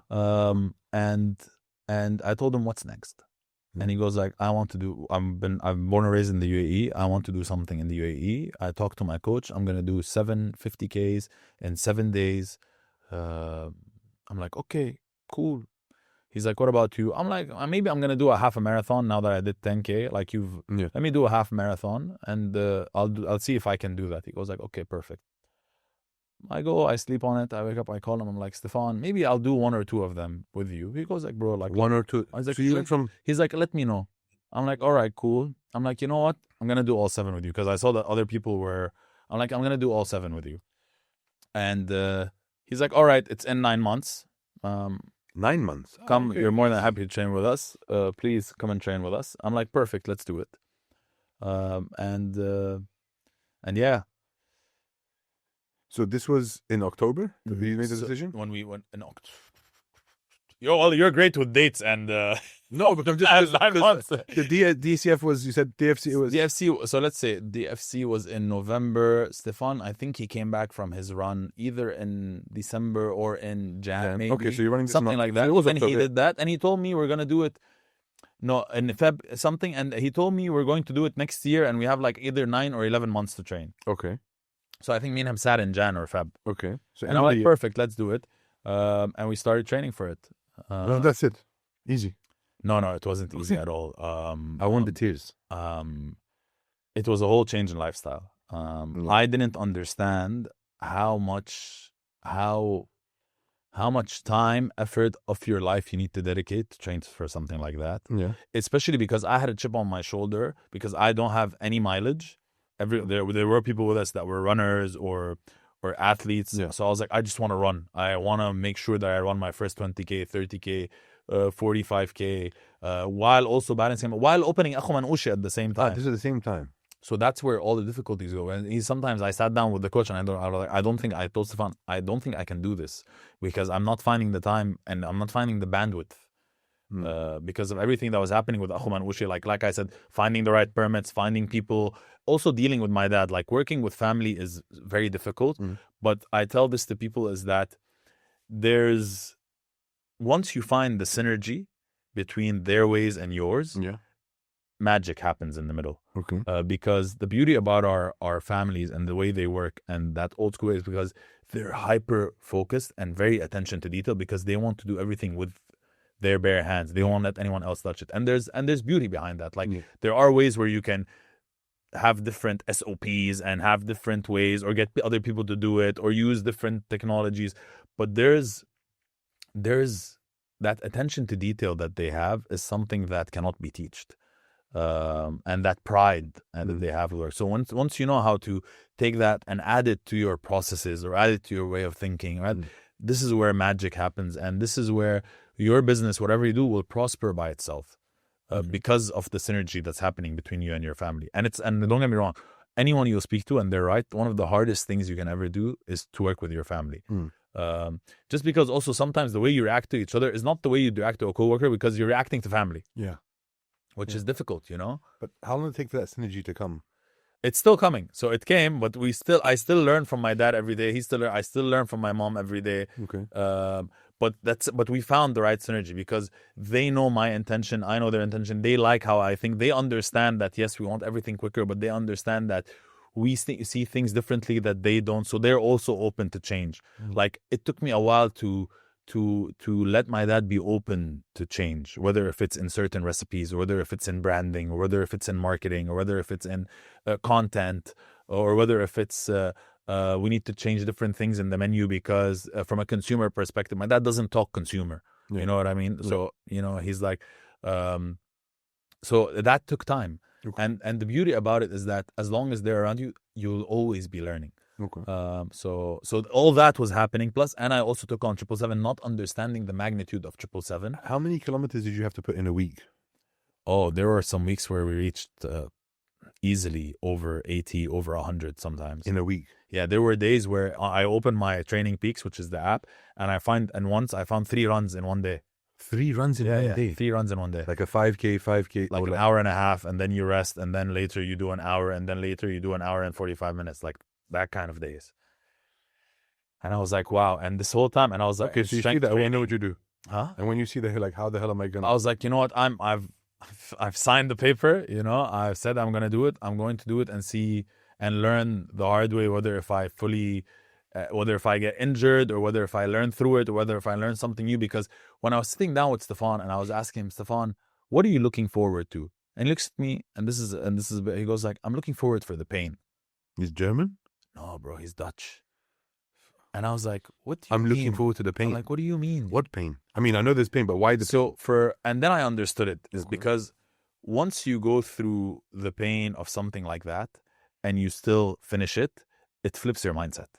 And I told him, what's next? And he goes like, I'm born and raised in the UAE. I want to do something in the UAE. I talked to my coach. I'm going to do 7 50Ks in 7 days. I'm like, okay, cool. He's like, what about you? I'm like, maybe I'm going to do a half a marathon now that I did 10K. Like let me do a half marathon and I'll see if I can do that. He goes like, okay, perfect. I go, I sleep on it. I wake up, I call him. I'm like, Stefan, maybe I'll do 1 or 2 of them with you. He goes like, bro, like 1 or 2. I was like, so you went from... He's like, let me know. I'm like, all right, cool. I'm like, you know what? I'm going to do all 7 with you. Because I saw that other people were, I'm like, I'm going to do all 7 with you. And he's like, all right, it's in 9 months. 9 months. Come, Okay. you're more than happy to train with us. Please come and train with us. I'm like, perfect, let's do it. And yeah. So this was in October? You made the decision? When we went in October. You're great with dates and... No, but I'm just... 9 months. The DCF was, you said DFC, it was... DFC, so let's say DFC was in November. Stefan, I think he came back from his run either in December or in Jan, maybe. Okay, so you're running this something like that. So it was and he October. did that, and he told me we're going to do it, no, in Feb, something, and he told me we're going to do it next year, and we have like either 9 or 11 months to train. Okay. So I think me and him sat in Jan or Feb. Okay. So And I'm like, perfect, let's do it. And we started training for it. No, that's it. Easy. No, it wasn't easy at all. I want the tears. It was a whole change in lifestyle. I didn't understand how much time, effort of your life you need to dedicate to train for something like that. Yeah. Especially because I had a chip on my shoulder because I don't have any mileage. There were people with us that were runners or athletes. Yeah. So I was like, I just want to run. I want to make sure that I run my first 20K, 30K, 45K, while also balancing, while opening Akhaoui Ushi at the same time. This is the same time. So that's where all the difficulties go. And sometimes I sat down with the coach and I told Stefan, I don't think I can do this because I'm not finding the time and I'm not finding the bandwidth. Because of everything that was happening with Akhaoui Ushi, like I said, finding the right permits, finding people, also dealing with my dad, like working with family is very difficult. But I tell this to people is that once you find the synergy between their ways and yours, magic happens in the middle. Okay. Because the beauty about our families and the way they work and that old school way is because they're hyper focused and very attention to detail because they want to do everything with their bare hands. They won't let anyone else touch it. And there's beauty behind that. Like there are ways where you can have different SOPs and have different ways or get other people to do it or use different technologies. But there's that attention to detail that they have is something that cannot be taught. And that pride that they have with work. So once you know how to take that and add it to your processes or add it to your way of thinking, right? This is where magic happens. And this is where your business, whatever you do, will prosper by itself because of the synergy that's happening between you and your family. And don't get me wrong, anyone you'll speak to, and they're right, one of the hardest things you can ever do is to work with your family. Just because also sometimes the way you react to each other is not the way you react to a coworker because you're reacting to family. Yeah. Which is difficult, you know? But how long did it take for that synergy to come? It's still coming. So it came, but I still learn from my dad every day. I still learn from my mom every day. Okay. But we found the right synergy because they know my intention. I know their intention. They like how I think. They understand that, yes, we want everything quicker, but they understand that we see things differently that they don't. So they're also open to change. Like, it took me a while to let my dad be open to change, whether if it's in certain recipes, or whether if it's in branding, or whether if it's in marketing, or whether if it's in content, or whether if it's we need to change different things in the menu because from a consumer perspective, my dad doesn't talk consumer. You know what I mean? So, he's like, so that took time. Okay. And the beauty about it is that as long as they're around you, you'll always be learning. Okay. So all that was happening. Plus, and I also took on 777, not understanding the magnitude of 777. How many kilometers did you have to put in a week? Oh, there were some weeks where we reached easily over 80, over 100 sometimes. In a week? Yeah, there were days where I opened my Training Peaks, which is the app, and once I found 3 runs in one day. 3 runs in one day? 3 runs in one day. Like a 5K? Like an hour and a half, and then you rest, and then later you do an hour, and then later you do an hour and 45 minutes. Like, that kind of days. And I was like, wow. And this whole time, and I was like, okay, so you see that, I know what you do. Huh? And when you see that, you're like, how the hell am I gonna? I was like, you know what? I've signed the paper. I've said I'm gonna do it. I'm going to do it and see and learn the hard way. Whether if I get injured, or whether if I learn through it, or whether if I learn something new. Because when I was sitting down with Stefan and I was asking him, Stefan, what are you looking forward to? And he looks at me, and this is he goes like, I'm looking forward for the pain. He's German? No, bro, he's Dutch. And I was like, what do you mean? I'm looking forward to the pain. I'm like, what do you mean? What pain? I mean, I know there's pain, but why the pain? And then I understood it is because once you go through the pain of something like that and you still finish it, it flips your mindset.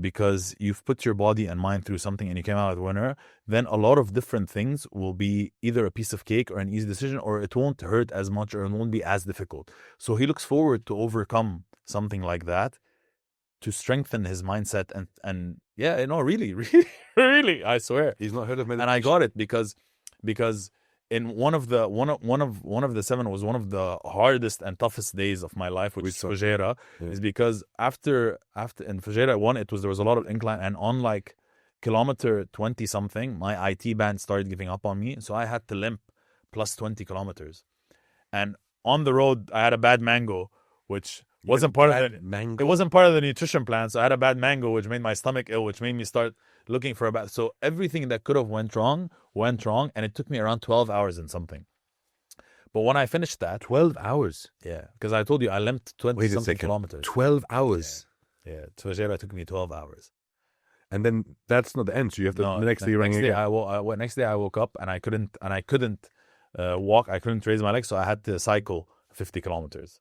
Because you've put your body and mind through something and you came out a winner, then a lot of different things will be either a piece of cake or an easy decision, or it won't hurt as much, or it won't be as difficult. So he looks forward to overcome something like that, to strengthen his mindset and yeah, really, really, I swear. He's not heard of meditation. And I got it because in one of the 7 was one of the hardest and toughest days of my life, which is Fujairah, is because after in Fujairah 1, there was a lot of incline, and on like kilometer 20 something, my IT band started giving up on me, so I had to limp plus 20 kilometers. And on the road, I had a bad mango, which wasn't part of mango. It wasn't part of the nutrition plan. So I had a bad mango, which made my stomach ill, which made me start looking for a bad. So everything that could have went wrong, and it took me around 12 hours and something. But when I finished that, 12 hours. Yeah, because I told you I limped 20 something kilometers. 12 hours. Yeah, Fujairah took me 12 hours. And then that's not the end. So you have to the next day running again. Next day I woke up and I couldn't walk. I couldn't raise my legs, so I had to cycle 50 kilometers.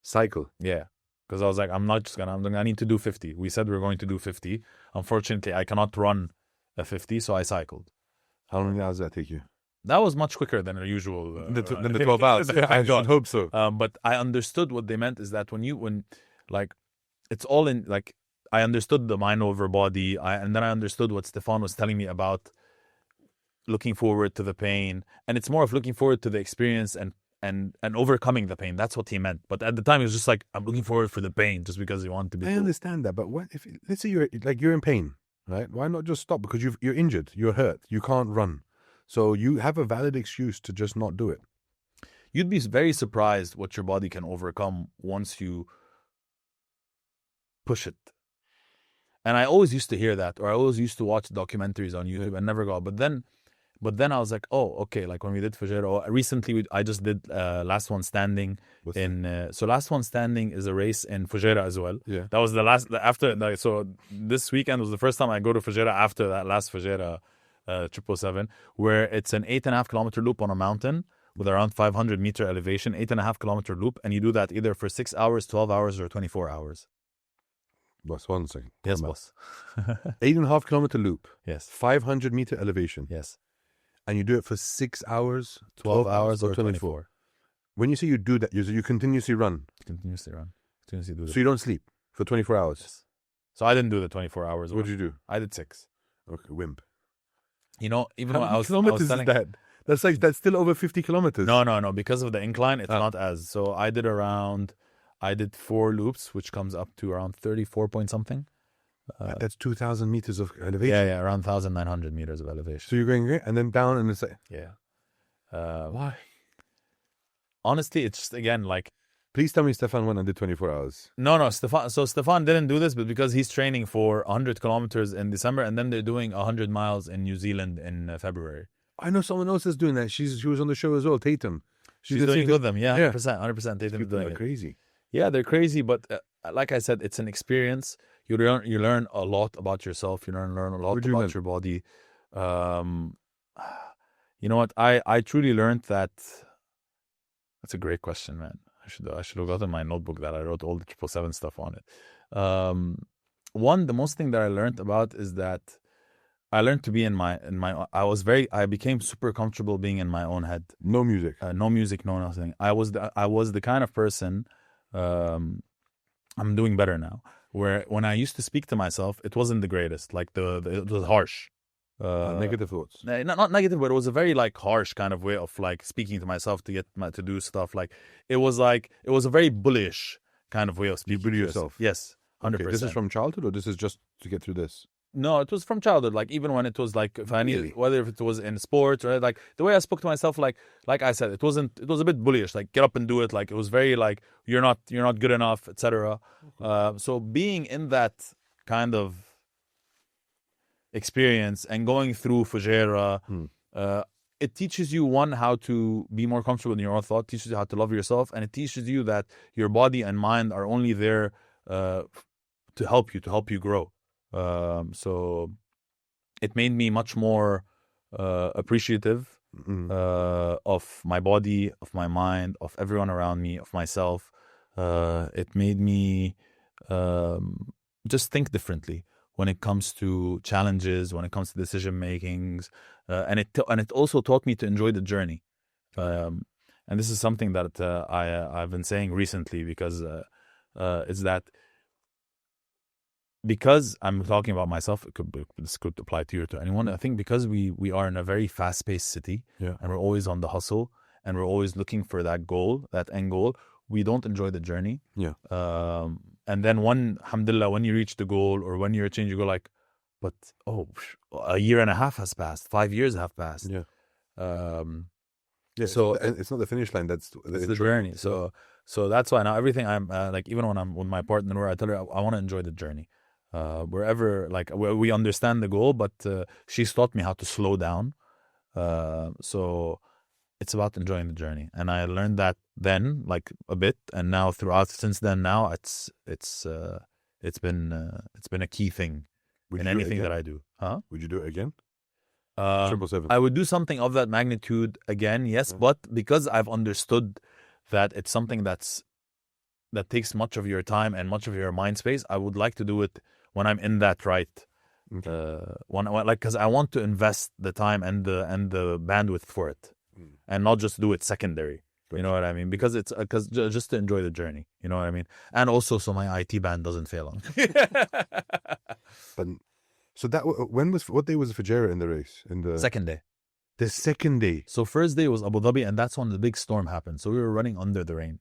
Cycle? Yeah. Because I was like, I need to do 50. We said we were going to do 50. Unfortunately, I cannot run a 50, so I cycled. How many hours did that take you? That was much quicker than a usual. Than the 12 hours. I don't hope so. But I understood what they meant is that when it's all in, like, I understood the mind over body. And then I understood what Stefan was telling me about looking forward to the pain. And it's more of looking forward to the experience and overcoming the pain. That's what he meant. But at the time, it was just like, I'm looking forward for the pain just because he wanted to be I understand that. But what if, let's say you're in pain, right? Why not just stop? Because you're injured, you're hurt, you can't run. So you have a valid excuse to just not do it. You'd be very surprised what your body can overcome once you push it. And I always used to hear that, or I always used to watch documentaries on YouTube and never got. But then I was like, oh, okay. Like when we did Fujairah, recently I just did Last One Standing. So Last One Standing is a race in Fujairah as well. Yeah. That was so this weekend was the first time I go to Fujairah after that last Fujairah 777, where it's an 8.5 kilometer loop on a mountain with around 500 meter elevation, 8.5 kilometer loop. And you do that either for 6 hours, 12 hours, or 24 hours. Boss, 1 second. Yes, boss. 8.5 kilometer loop. Yes. 500 meter elevation. Yes. And you do it for 6 hours, 12 hours, or 24. When you say you do that, you continuously run. Continuously do that. So you don't sleep for 24 hours. Yes. So I didn't do the 24 hours. What did you do? I did 6. Okay, wimp. Even How though many I was kilometers telling, is that? That's still over 50 kilometers. No. Because of the incline, it's not as. So I did around. I did 4 loops, which comes up to around 34 point something. That's 2,000 meters of elevation. Yeah, around 1,900 meters of elevation. So you're going and then down and it's like, Yeah. why? Honestly, it's just, again, like, Please tell me Stefan went and did 24 hours. no, Stefan. So Stefan didn't do this, but because he's training for 100 kilometers in December, and then they're doing 100 miles in New Zealand in February. I know someone else is doing that. She was on the show as well, Tatum. She's did the doing same it with them, yeah, Yeah. 100%. Tatum's People doing are it. crazy. Yeah, they're crazy, but like I said, it's an experience. You learn a lot about yourself. You learn a lot What did you about learn? your body. You know what? I truly learned that. That's a great question, man. I should have gotten my notebook that I wrote all the 777 stuff on it. The most thing that I learned about is that I learned to be in my. I became super comfortable being in my own head. No music. No music, no nothing. I was the kind of person. I'm doing better now. Where when I used to speak to myself, it wasn't the greatest. Like it was harsh. Negative thoughts. Not negative, but it was a very like harsh kind of way of like speaking to myself to do stuff. Like it was a very bullish kind of way of speaking. You bully to yourself? Yes, 100%. Okay, this is from childhood, or this is just to get through this? No, it was from childhood. Like even when it was like if I Really? need, whether if it was in sports or like the way I spoke to myself, like I said, it was a bit bullish. Like get up and do it. Like it was very like you're not good enough, etc. So being in that kind of experience and going through Fujairah, it teaches you how to be more comfortable in your own thought. Teaches you how to love yourself, and it teaches you that your body and mind are only there to help you grow. So it made me much more appreciative of my body, of my mind, of everyone around me, of myself. It made me just think differently when it comes to challenges, when it comes to decision makings, and it also taught me to enjoy the journey. And this is something that I've been saying recently because it's that. Because I'm talking about myself, this could apply to you or to anyone. I think because we are in a very fast-paced city, Yeah. and we're always on the hustle, and we're always looking for that goal, that end goal, we don't enjoy the journey. Yeah. And then alhamdulillah, when you reach the goal or when you're changed, you go like, but a year and a half has passed, 5 years have passed. Yeah. Yeah. So it's not the finish line. That's the journey. So that's why now everything I'm like, even when I'm with my partner, where I tell her I want to enjoy the journey. Wherever like we understand the goal, but she's taught me how to slow down. So it's about enjoying the journey, and I learned that then like a bit, and now since then it's been a key thing in anything that I do. Would you do it again? 777. I would do something of that magnitude again, yes, but because I've understood that it's something that takes much of your time and much of your mind space, I would like to do it when I'm in that right. Because I want to invest the time and the bandwidth for it, and not just do it secondary. You know what I mean? Because it's just to enjoy the journey. You know what I mean? And also so my IT band doesn't fail on. But so what day was the Fujairah in the race? In the Second day. The second day. So first day was Abu Dhabi, and that's when the big storm happened. So we were running under the rain.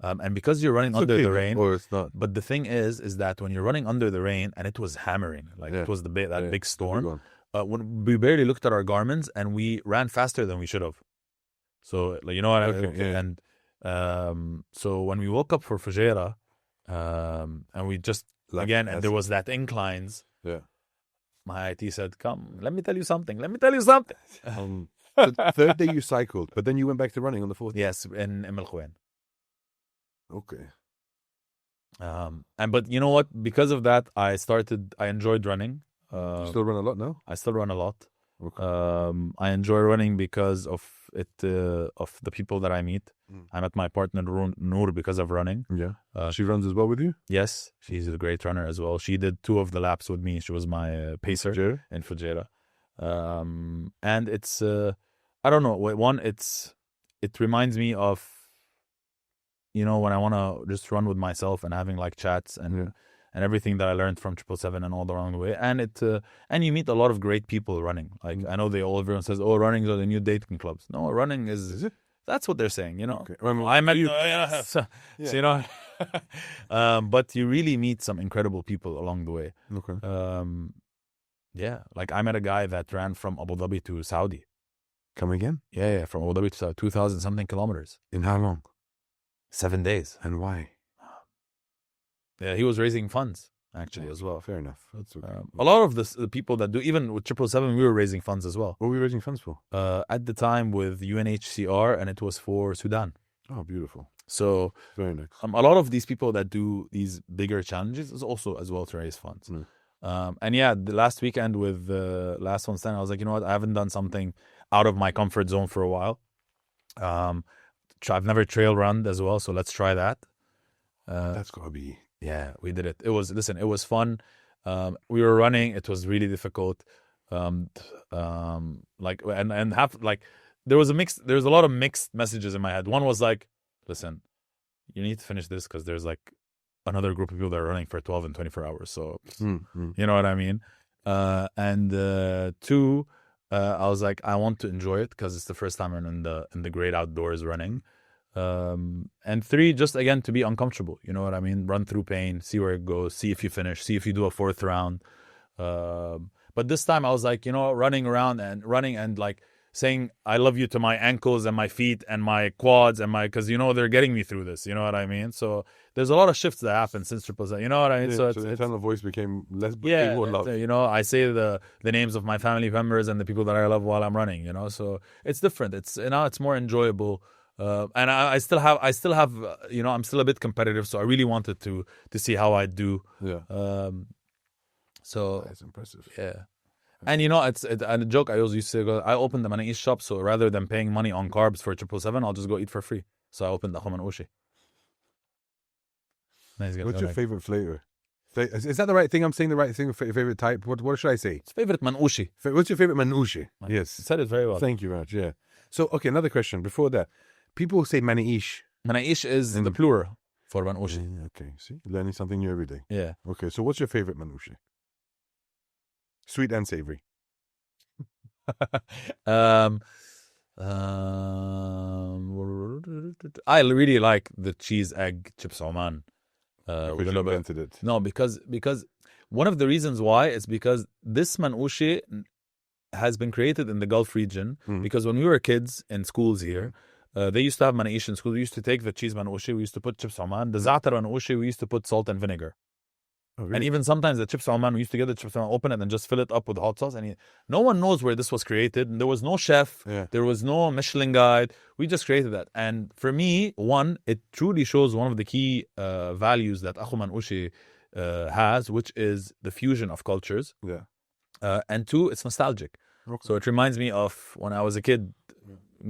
And because you're running under the rain, or it's not. But the thing is that when you're running under the rain and it was hammering, it was that big storm. When we barely looked at our garments and we ran faster than we should have. So you know what I mean. And so when we woke up for Fujairah, and we just and there was that inclines. Yeah. My IT said, "Come, let me tell you something. The third day you cycled, but then you went back to running on the fourth. Yes, in Al Khuwain. Okay. But you know what? Because of that, I enjoyed running. You still run a lot now? I still run a lot. Okay. I enjoy running because of it, of the people that I meet. I met my partner Noor because of running. Yeah. She runs as well with you? Yes, she's a great runner as well. She did 2 of the laps with me. She was my pacer in Fujairah. And it's I don't know. One, it reminds me of, you know, when I want to just run with myself and having like chats and everything that I learned from 777 and all along the way. And and you meet a lot of great people running. Like I know everyone says, "Oh, running are the new dating clubs." No, running is it? That's what they're saying. You know, Okay. Well, I met you, so you know. But you really meet some incredible people along the way. Okay. Yeah, like I met a guy that ran from Abu Dhabi to Saudi. Come again? Yeah, from Abu Dhabi to Saudi, 2,000 something kilometers. In how long? 7 days. And why? Yeah, he was raising funds actually as well. Fair enough. That's okay. A lot of the people that do, even with 777, we were raising funds as well. What were we raising funds for? At the time with UNHCR, and it was for Sudan. Oh, beautiful. So Very nice. a lot of these people that do these bigger challenges is also as well to raise funds. And yeah, the last weekend with the last one stand, I was like, you know what? I haven't done something out of my comfort zone for a while. I've never trail run as well, so let's try that. That's gotta be. Yeah, we did it. It was fun. We were running. It was really difficult. Like and half like there was a lot of mixed messages in my head. One was like, listen, you need to finish this because there's like another group of people that are running for 12 and 24 hours. So you know what I mean? And two, I was like, I want to enjoy it because it's the first time I'm in the great outdoors running. And three, just again to be uncomfortable. You know what I mean? Run through pain, see where it goes, see if you finish, see if you do a fourth round. But this time I was like, you know, running and like saying I love you to my ankles and my feet and my quads and because you know they're getting me through this. You know what I mean? So there's a lot of shifts that happen since 777. You know what I mean? Yeah, so the internal voice became less. Yeah, more love. you know, I say the names of my family members and the people that I love while I'm running. You know, so it's different. It's it's more enjoyable. And I still have you know, I'm still a bit competitive, so I really wanted to see how I do. Yeah. So That's impressive. yeah. And you know, it's a joke I always used to go, I opened the Manaish shop, so rather than paying money on carbs for 777, I'll just go eat for free. So I opened the Akkaoui Manouchi. Nice. What's your favorite flavor? Is that the right thing? I'm saying the right thing. Favorite type? What should I say? It's favorite Manouchi. What's your favorite manouche? Yes. You said it very well. Thank you very much. Yeah. So, okay, another question. Before that, people say Manaish. Manaish is the plural for Manouchi. Okay, see? Learning something new every day. Yeah. Okay, so what's your favorite manouche? Sweet and savory. I really like the cheese egg chips Oman. Because you invented it. No, because one of the reasons why is because this manouche has been created in the Gulf region. Because when we were kids in schools here, they used to have manaish in school. We used to take the cheese manouche, we used to put chips Oman. The za'atar manouche, we used to put salt and vinegar. Oh, really? And even sometimes the chips Oman, we used to get the chips Oman, open it and just fill it up with hot sauce. And no one knows where this was created. And there was no chef. Yeah. There was no Michelin guide. We just created that. And for me, one, it truly shows one of the key values that Akkaoui Manouchi has, which is the fusion of cultures. Yeah. And two, it's nostalgic. Okay. So it reminds me of when I was a kid,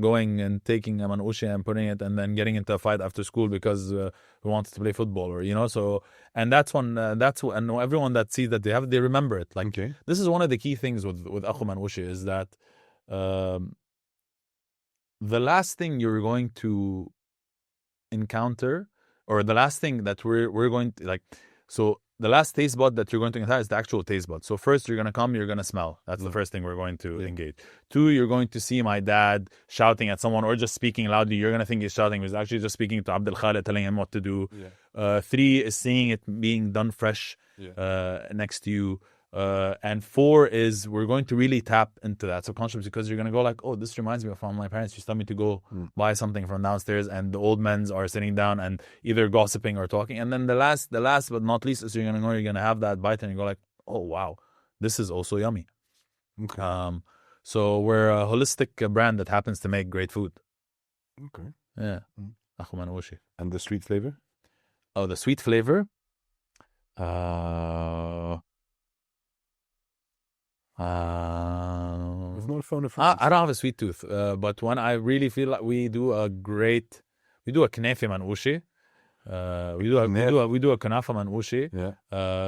going and taking a manouche and putting it and then getting into a fight after school because we wanted to play football, or you know. So and and everyone that sees that they remember it. Like this is one of the key things with Akkaoui Manouchi is that the last thing you're going to encounter, or the last thing that we're going to like. So the last taste bud that you're going to encounter is the actual taste bud. So first you're going to come, you're going to smell. That's the first thing we're going to engage. Two, you're going to see my dad shouting at someone or just speaking loudly. You're going to think he's shouting. He's actually just speaking to Abdul Khalid, telling him what to do. Yeah. Three is seeing it being done fresh next to you. And four is we're going to really tap into that subconscious, because you're going to go like, oh, this reminds me of when my parents used to tell me to go buy something from downstairs, and the old men are sitting down and either gossiping or talking. And then the last but not least is you're going to have that bite and you go like, oh, wow, this is also yummy. Okay. So we're a holistic brand that happens to make great food. Okay. Yeah. Akkaoui Manouchi. And the sweet flavor? Oh, the sweet flavor? It's not a phone of I don't have a sweet tooth, but when I really feel like we do a knefe manouchi. We do a kanafa manouchi. Yeah.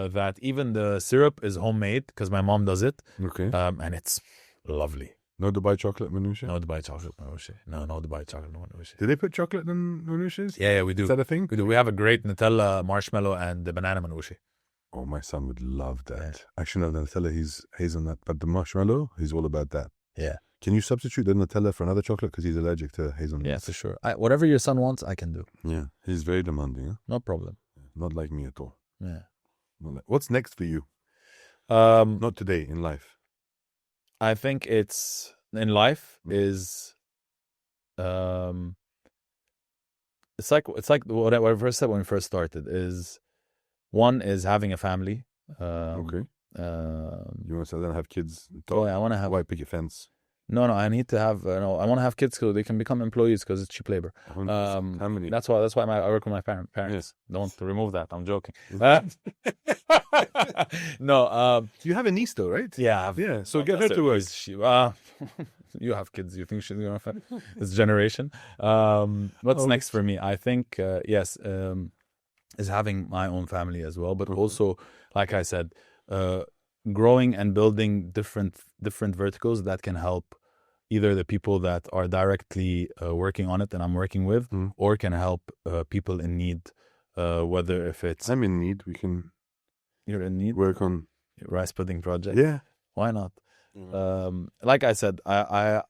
That even the syrup is homemade because my mom does it. Okay. And it's lovely. No Dubai chocolate manouche? No Dubai chocolate manouchi. No Dubai chocolate manouchi. Do they put chocolate in manouches? Yeah, we do. Is that a thing? We do. We have a great Nutella, marshmallow, and the banana manouchi. Oh, my son would love that. Yeah. Actually, no, Nutella, he's hazelnut, but the marshmallow, he's all about that. Yeah. Can you substitute the Nutella for another chocolate because he's allergic to hazelnuts? Yeah, for sure. Whatever your son wants, I can do. Yeah, he's very demanding. Huh? No problem. Not like me at all. Yeah. What's next for you? Um, Not today, in life. I think it's in life is, it's like what I first said when we first started is, one is having a family. Okay. You want to then have kids? Oh, yeah, I want to have. White picket fence. No, I need to have. No, I want to have kids so they can become employees because it's cheap labor. How many? That's why I work with my parents. Yes. Don't remove that. I'm joking. No. You have a niece though, right? Yeah. Yeah. So get her to work. You have kids. You think she's gonna have this generation? What's next for me? I think yes, is having my own family as well, but also, like I said, growing and building different verticals that can help either the people that are directly working on it and I'm working with, or can help people in need. Whether if it's I'm in need, we can. You're in need. Work on rice pudding project. Yeah. Why not? Like I said, I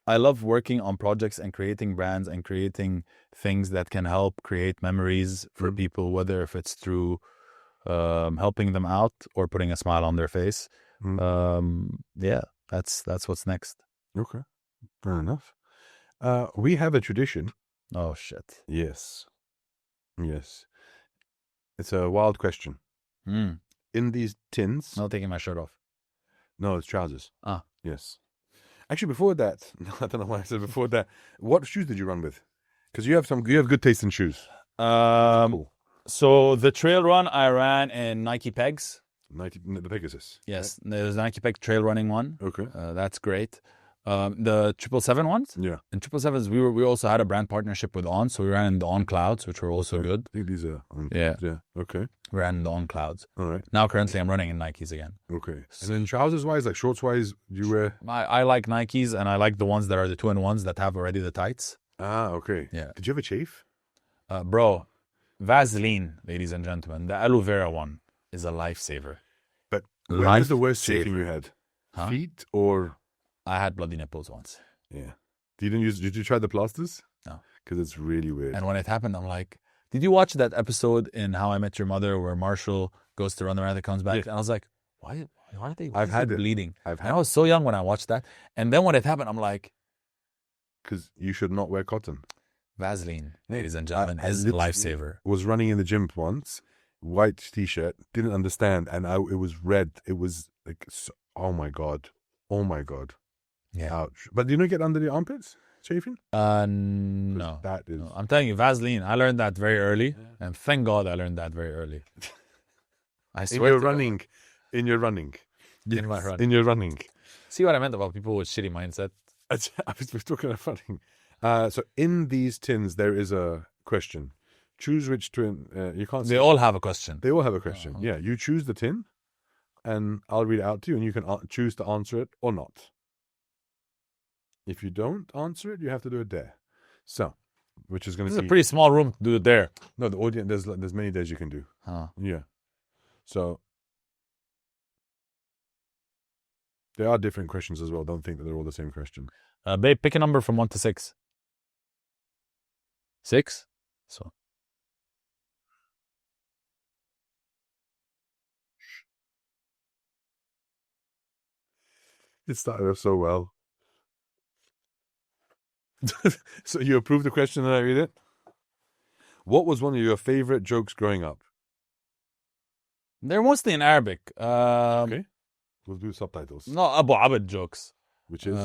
love working on projects and creating brands and creating things that can help create memories for people, whether if it's through helping them out or putting a smile on their face. Yeah, that's what's next. Okay, fair enough. We have a tradition. Oh shit. Yes. It's a wild question. In these tins. Not taking my shirt off. No, it's trousers. Yes. Actually, before that, I don't know why I said before that. What shoes did you run with? Because you have good taste in shoes. Cool. So the trail run I ran in Nike Pegs. The Pegasus. Yes, there's a Nike Peg trail running one. Okay. That's great. The 777 ones. Yeah. In 777s, we also had a brand partnership with On, so we ran in the On Clouds, which were also good. I think these are. Yeah. Okay. We ran in the On Clouds. All right. Now currently I'm running in Nikes again. Okay. And then trousers wise, like shorts wise, do you wear? I like Nikes, and I like the ones that are the 2-in-1s that have already the tights. Okay. Yeah. Did you ever chafe? Bro, Vaseline, ladies and gentlemen, the aloe vera one is a lifesaver. But what was the worst chafing you had? Huh? Feet or? I had bloody nipples once. Yeah. Did you try the plasters? No. Because it's really weird. And when it happened, I'm like, did you watch that episode in How I Met Your Mother where Marshall goes to run around and comes back? Yeah. And I was like, why are they I've had it bleeding? and I was so young when I watched that. And then when it happened, I'm like, because you should not wear cotton. Vaseline, ladies and gentlemen, is a lifesaver. Was running in the gym once, white t-shirt, didn't understand, and it was red. It was like, oh my god. Yeah. Ouch. But do you not get under the armpits chafing? No. That is. No, I'm telling you, Vaseline, I learned that very early. And thank God I learned that very early. I swear. In your running. In my running. In your running. See what I meant about people with shitty mindset? I was talking about running. So in these tins, there is a question. Choose which twin. You can't. They all have a question. They all have a question. Oh, okay. Yeah, you choose the tin, and I'll read it out to you, and you can choose to answer it or not. If you don't answer it, you have to do a dare. So, which is going to be... This is a pretty small room to do a dare. No, the audience, there's many dares you can do. Yeah. So, there are different questions as well. Don't think that they're all the same question. Babe, pick a number from 1 to 6. 6? So. It started off so well. So you approve the question and I read it? What was one of your favorite jokes growing up? They're mostly in Arabic. Okay. We'll do subtitles. No, Abu Abid jokes. Which is?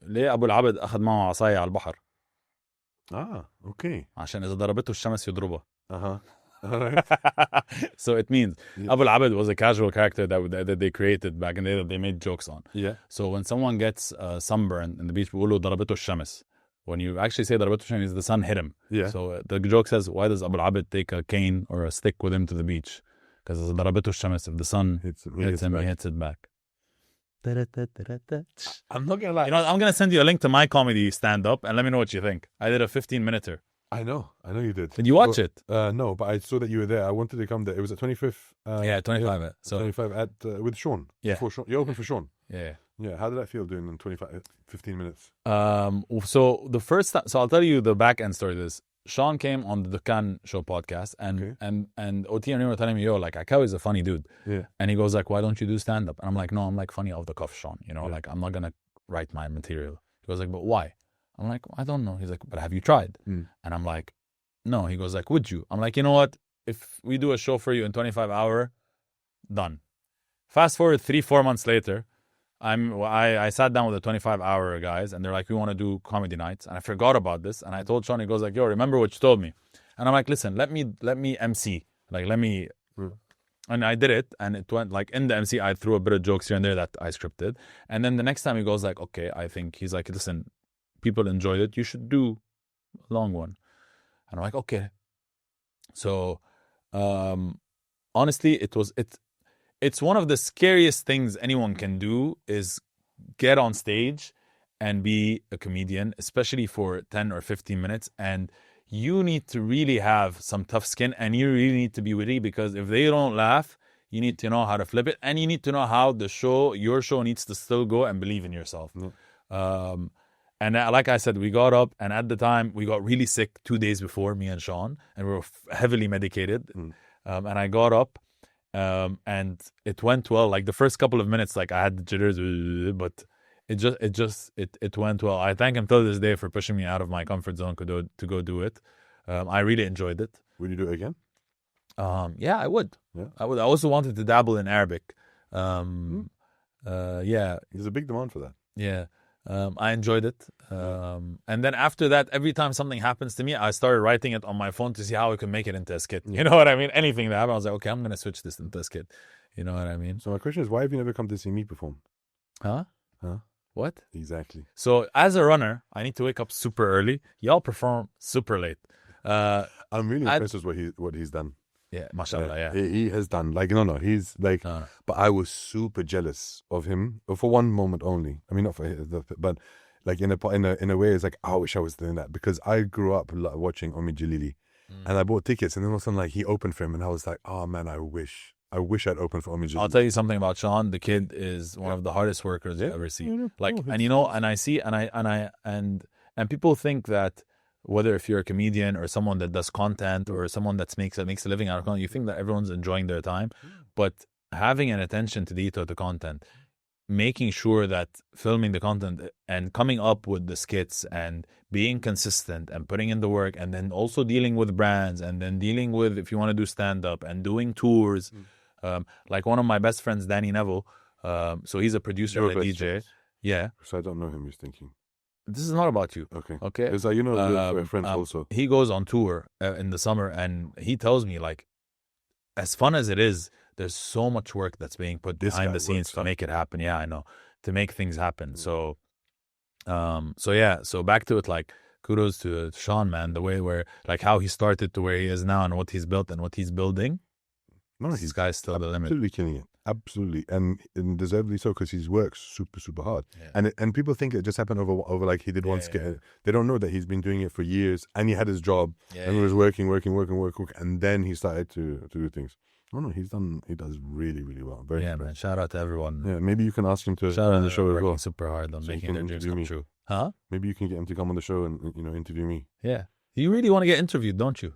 ليه أبو العبد أخذ معه عصاية على البحر؟ Okay. عشان إذا ضربته الشمس يضربها. All right. So it means Abu al-Abid was a casual character that they created back in the day that they made jokes on. Yeah. So when someone gets sunburned in the beach, بيقولوا ضربته الشمس. When you actually say ضربته الشمس, the sun hit him. Yeah. So the joke says, why does Abu al-Abid take a cane or a stick with him to the beach? Because ضربته الشمس, if the sun hits him, he hits it back. I'm not gonna lie. You know, I'm gonna send you a link to my comedy stand-up and let me know what you think. I did a 15-minuter. I know you did. Did you watch it? No, but I saw that you were there. I wanted to come there. It was at 25th. Yeah, 25. So 25 at with Sean. Yeah. Before Sean. You opened for Sean. yeah. Yeah. How did that feel doing in 15 minutes? So the first time, so I'll tell you the back end story of this. Sean came on the Dukan Show podcast, and OT and him were telling me, yo, like, Akkaoui is a funny dude. Yeah. And he goes like, why don't you do stand up? And I'm like, no, I'm like funny off the cuff, Sean. You know, like I'm not gonna write my material. He goes like, but why? I'm like, I don't know. He's like, but have you tried? And I'm like, no. He goes like, would you? I'm like, you know what? If we do a show for you in 25 hours, done. Fast forward 3-4 months later, I sat down with the 25-hour guys, and they're like, we want to do comedy nights. And I forgot about this. And I told Sean, he goes like, yo, remember what you told me? And I'm like, listen, let me MC. Like, let me... And I did it, and it went like in the MC, I threw a bit of jokes here and there that I scripted. And then the next time he goes like, okay, I think he's like, listen, people enjoyed it. You should do a long one. And I'm like, okay. So, honestly, it's one of the scariest things anyone can do is get on stage and be a comedian, especially for 10 or 15 minutes. And you need to really have some tough skin, and you really need to be witty, because if they don't laugh, you need to know how to flip it, and you need to know how your show needs to still go and believe in yourself. And like I said, we got up, and at the time we got really sick 2 days before, me and Sean, and we were heavily medicated. And I got up, and it went well. Like the first couple of minutes, like I had the jitters, but it went well. I thank him till this day for pushing me out of my comfort zone to go do it. I really enjoyed it. Would you do it again? Yeah, I would. Yeah. I would. I also wanted to dabble in Arabic. Yeah. There's a big demand for that. Yeah. I enjoyed it. And then after that, every time something happens to me, I started writing it on my phone to see how I could make it into a skit. You know what I mean? Anything that happened, I was like, okay, I'm going to switch this into a skit. You know what I mean? So my question is, why have you never come to see me perform? Huh? What? Exactly. So as a runner, I need to wake up super early. Y'all perform super late. I'm really impressed with what he's done. Yeah, mashallah, yeah. He has done, like, he's like, but I was super jealous of him for one moment only. I mean, not for but like in a way, it's like, I wish I was doing that, because I grew up watching Omid Jalili, and I bought tickets, and then all of a sudden, like, he opened for him, and I was like, oh man, I wish I'd opened for Omid Jalili. I'll tell you something about Sean. The kid is one of the hardest workers you ever see. Like, and and I see, and people think that, whether if you're a comedian or someone that does content or someone that makes a living out of content, you think that everyone's enjoying their time. But having an attention to detail to content, making sure that filming the content and coming up with the skits and being consistent and putting in the work, and then also dealing with brands, and then dealing with, if you want to do stand-up and doing tours. Like one of my best friends, Danny Neville, so he's a producer and a DJ. Friends. Yeah. So I don't know him, you're thinking. This is not about you. Okay. Because we're friends also. He goes on tour in the summer, and he tells me, like, as fun as it is, there's so much work that's being put behind the scenes to make it happen. Yeah, I know, to make things happen. So yeah. So back to it, like, kudos to Sean, man. The way where, like, how he started to where he is now, and what he's built and what he's building. No, this guy's still the limit. Absolutely killing it. Absolutely, and deservedly so, because he's worked super, super hard. Yeah. And people think it just happened over like he did one skit. Yeah. They don't know that he's been doing it for years, and he had his job, and he was working, and then he started to do things. Oh no, he does really, really well. Very man. Shout out to everyone. Yeah, maybe you can ask him to shout out on the show as well. Super hard on making their dreams come true. Huh? Maybe you can get him to come on the show and interview me. Yeah, you really want to get interviewed, don't you?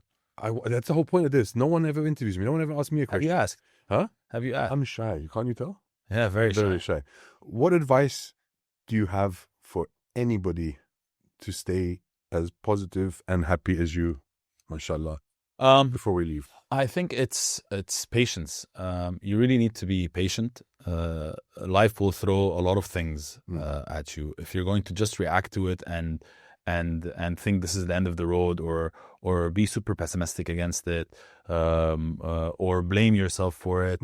That's the whole point of this. No one ever interviews me. No one ever asks me a question. Have you asked? Huh? Have you asked? I'm shy. Can't you tell? Yeah, very shy. What advice do you have for anybody to stay as positive and happy as you, mashallah, before we leave? I think it's patience. You really need to be patient. Life will throw a lot of things at you. If you're going to just react to it and think this is the end of the road, or be super pessimistic against it, or blame yourself for it,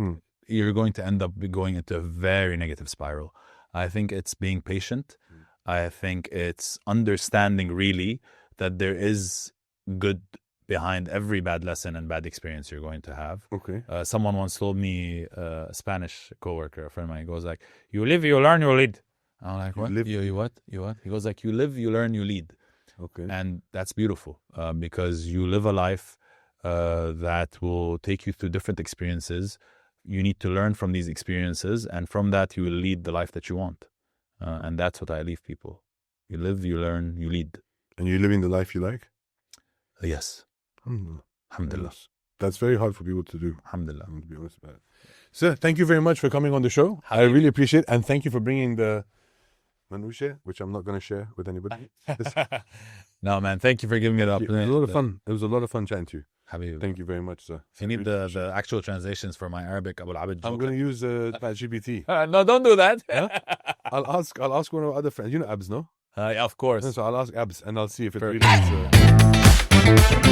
you're going to end up going into a very negative spiral. I think it's being patient. I think it's understanding really that there is good behind every bad lesson and bad experience you're going to have. Okay. Someone once told me, a Spanish coworker, a friend of mine, goes like, you live, you learn, you lead. I'm like, what? You what? He goes like, you live, you learn, you lead. Okay. And that's beautiful because you live a life that will take you through different experiences. You need to learn from these experiences, and from that you will lead the life that you want. And that's what I leave people. You live, you learn, you lead. And you're living the life you like? Yes. Alhamdulillah. Alhamdulillah. That's very hard for people to do. Alhamdulillah. I'm to be honest about it. Sir, thank you very much for coming on the show. I really appreciate it. And thank you for bringing the manouche, which I'm not going to share with anybody. No, man, thank you for giving me the It was opportunity. a lot of fun. It was a lot of fun chatting to you. Habibi. Thank you very much, sir. If you need the actual translations for my Arabic, Abu Abid. I'm going to use GPT. No, don't do that. I'll ask one of our other friends. You know Abs, no? Yeah, of course. So I'll ask Abs and I'll see if it Perfect. really is.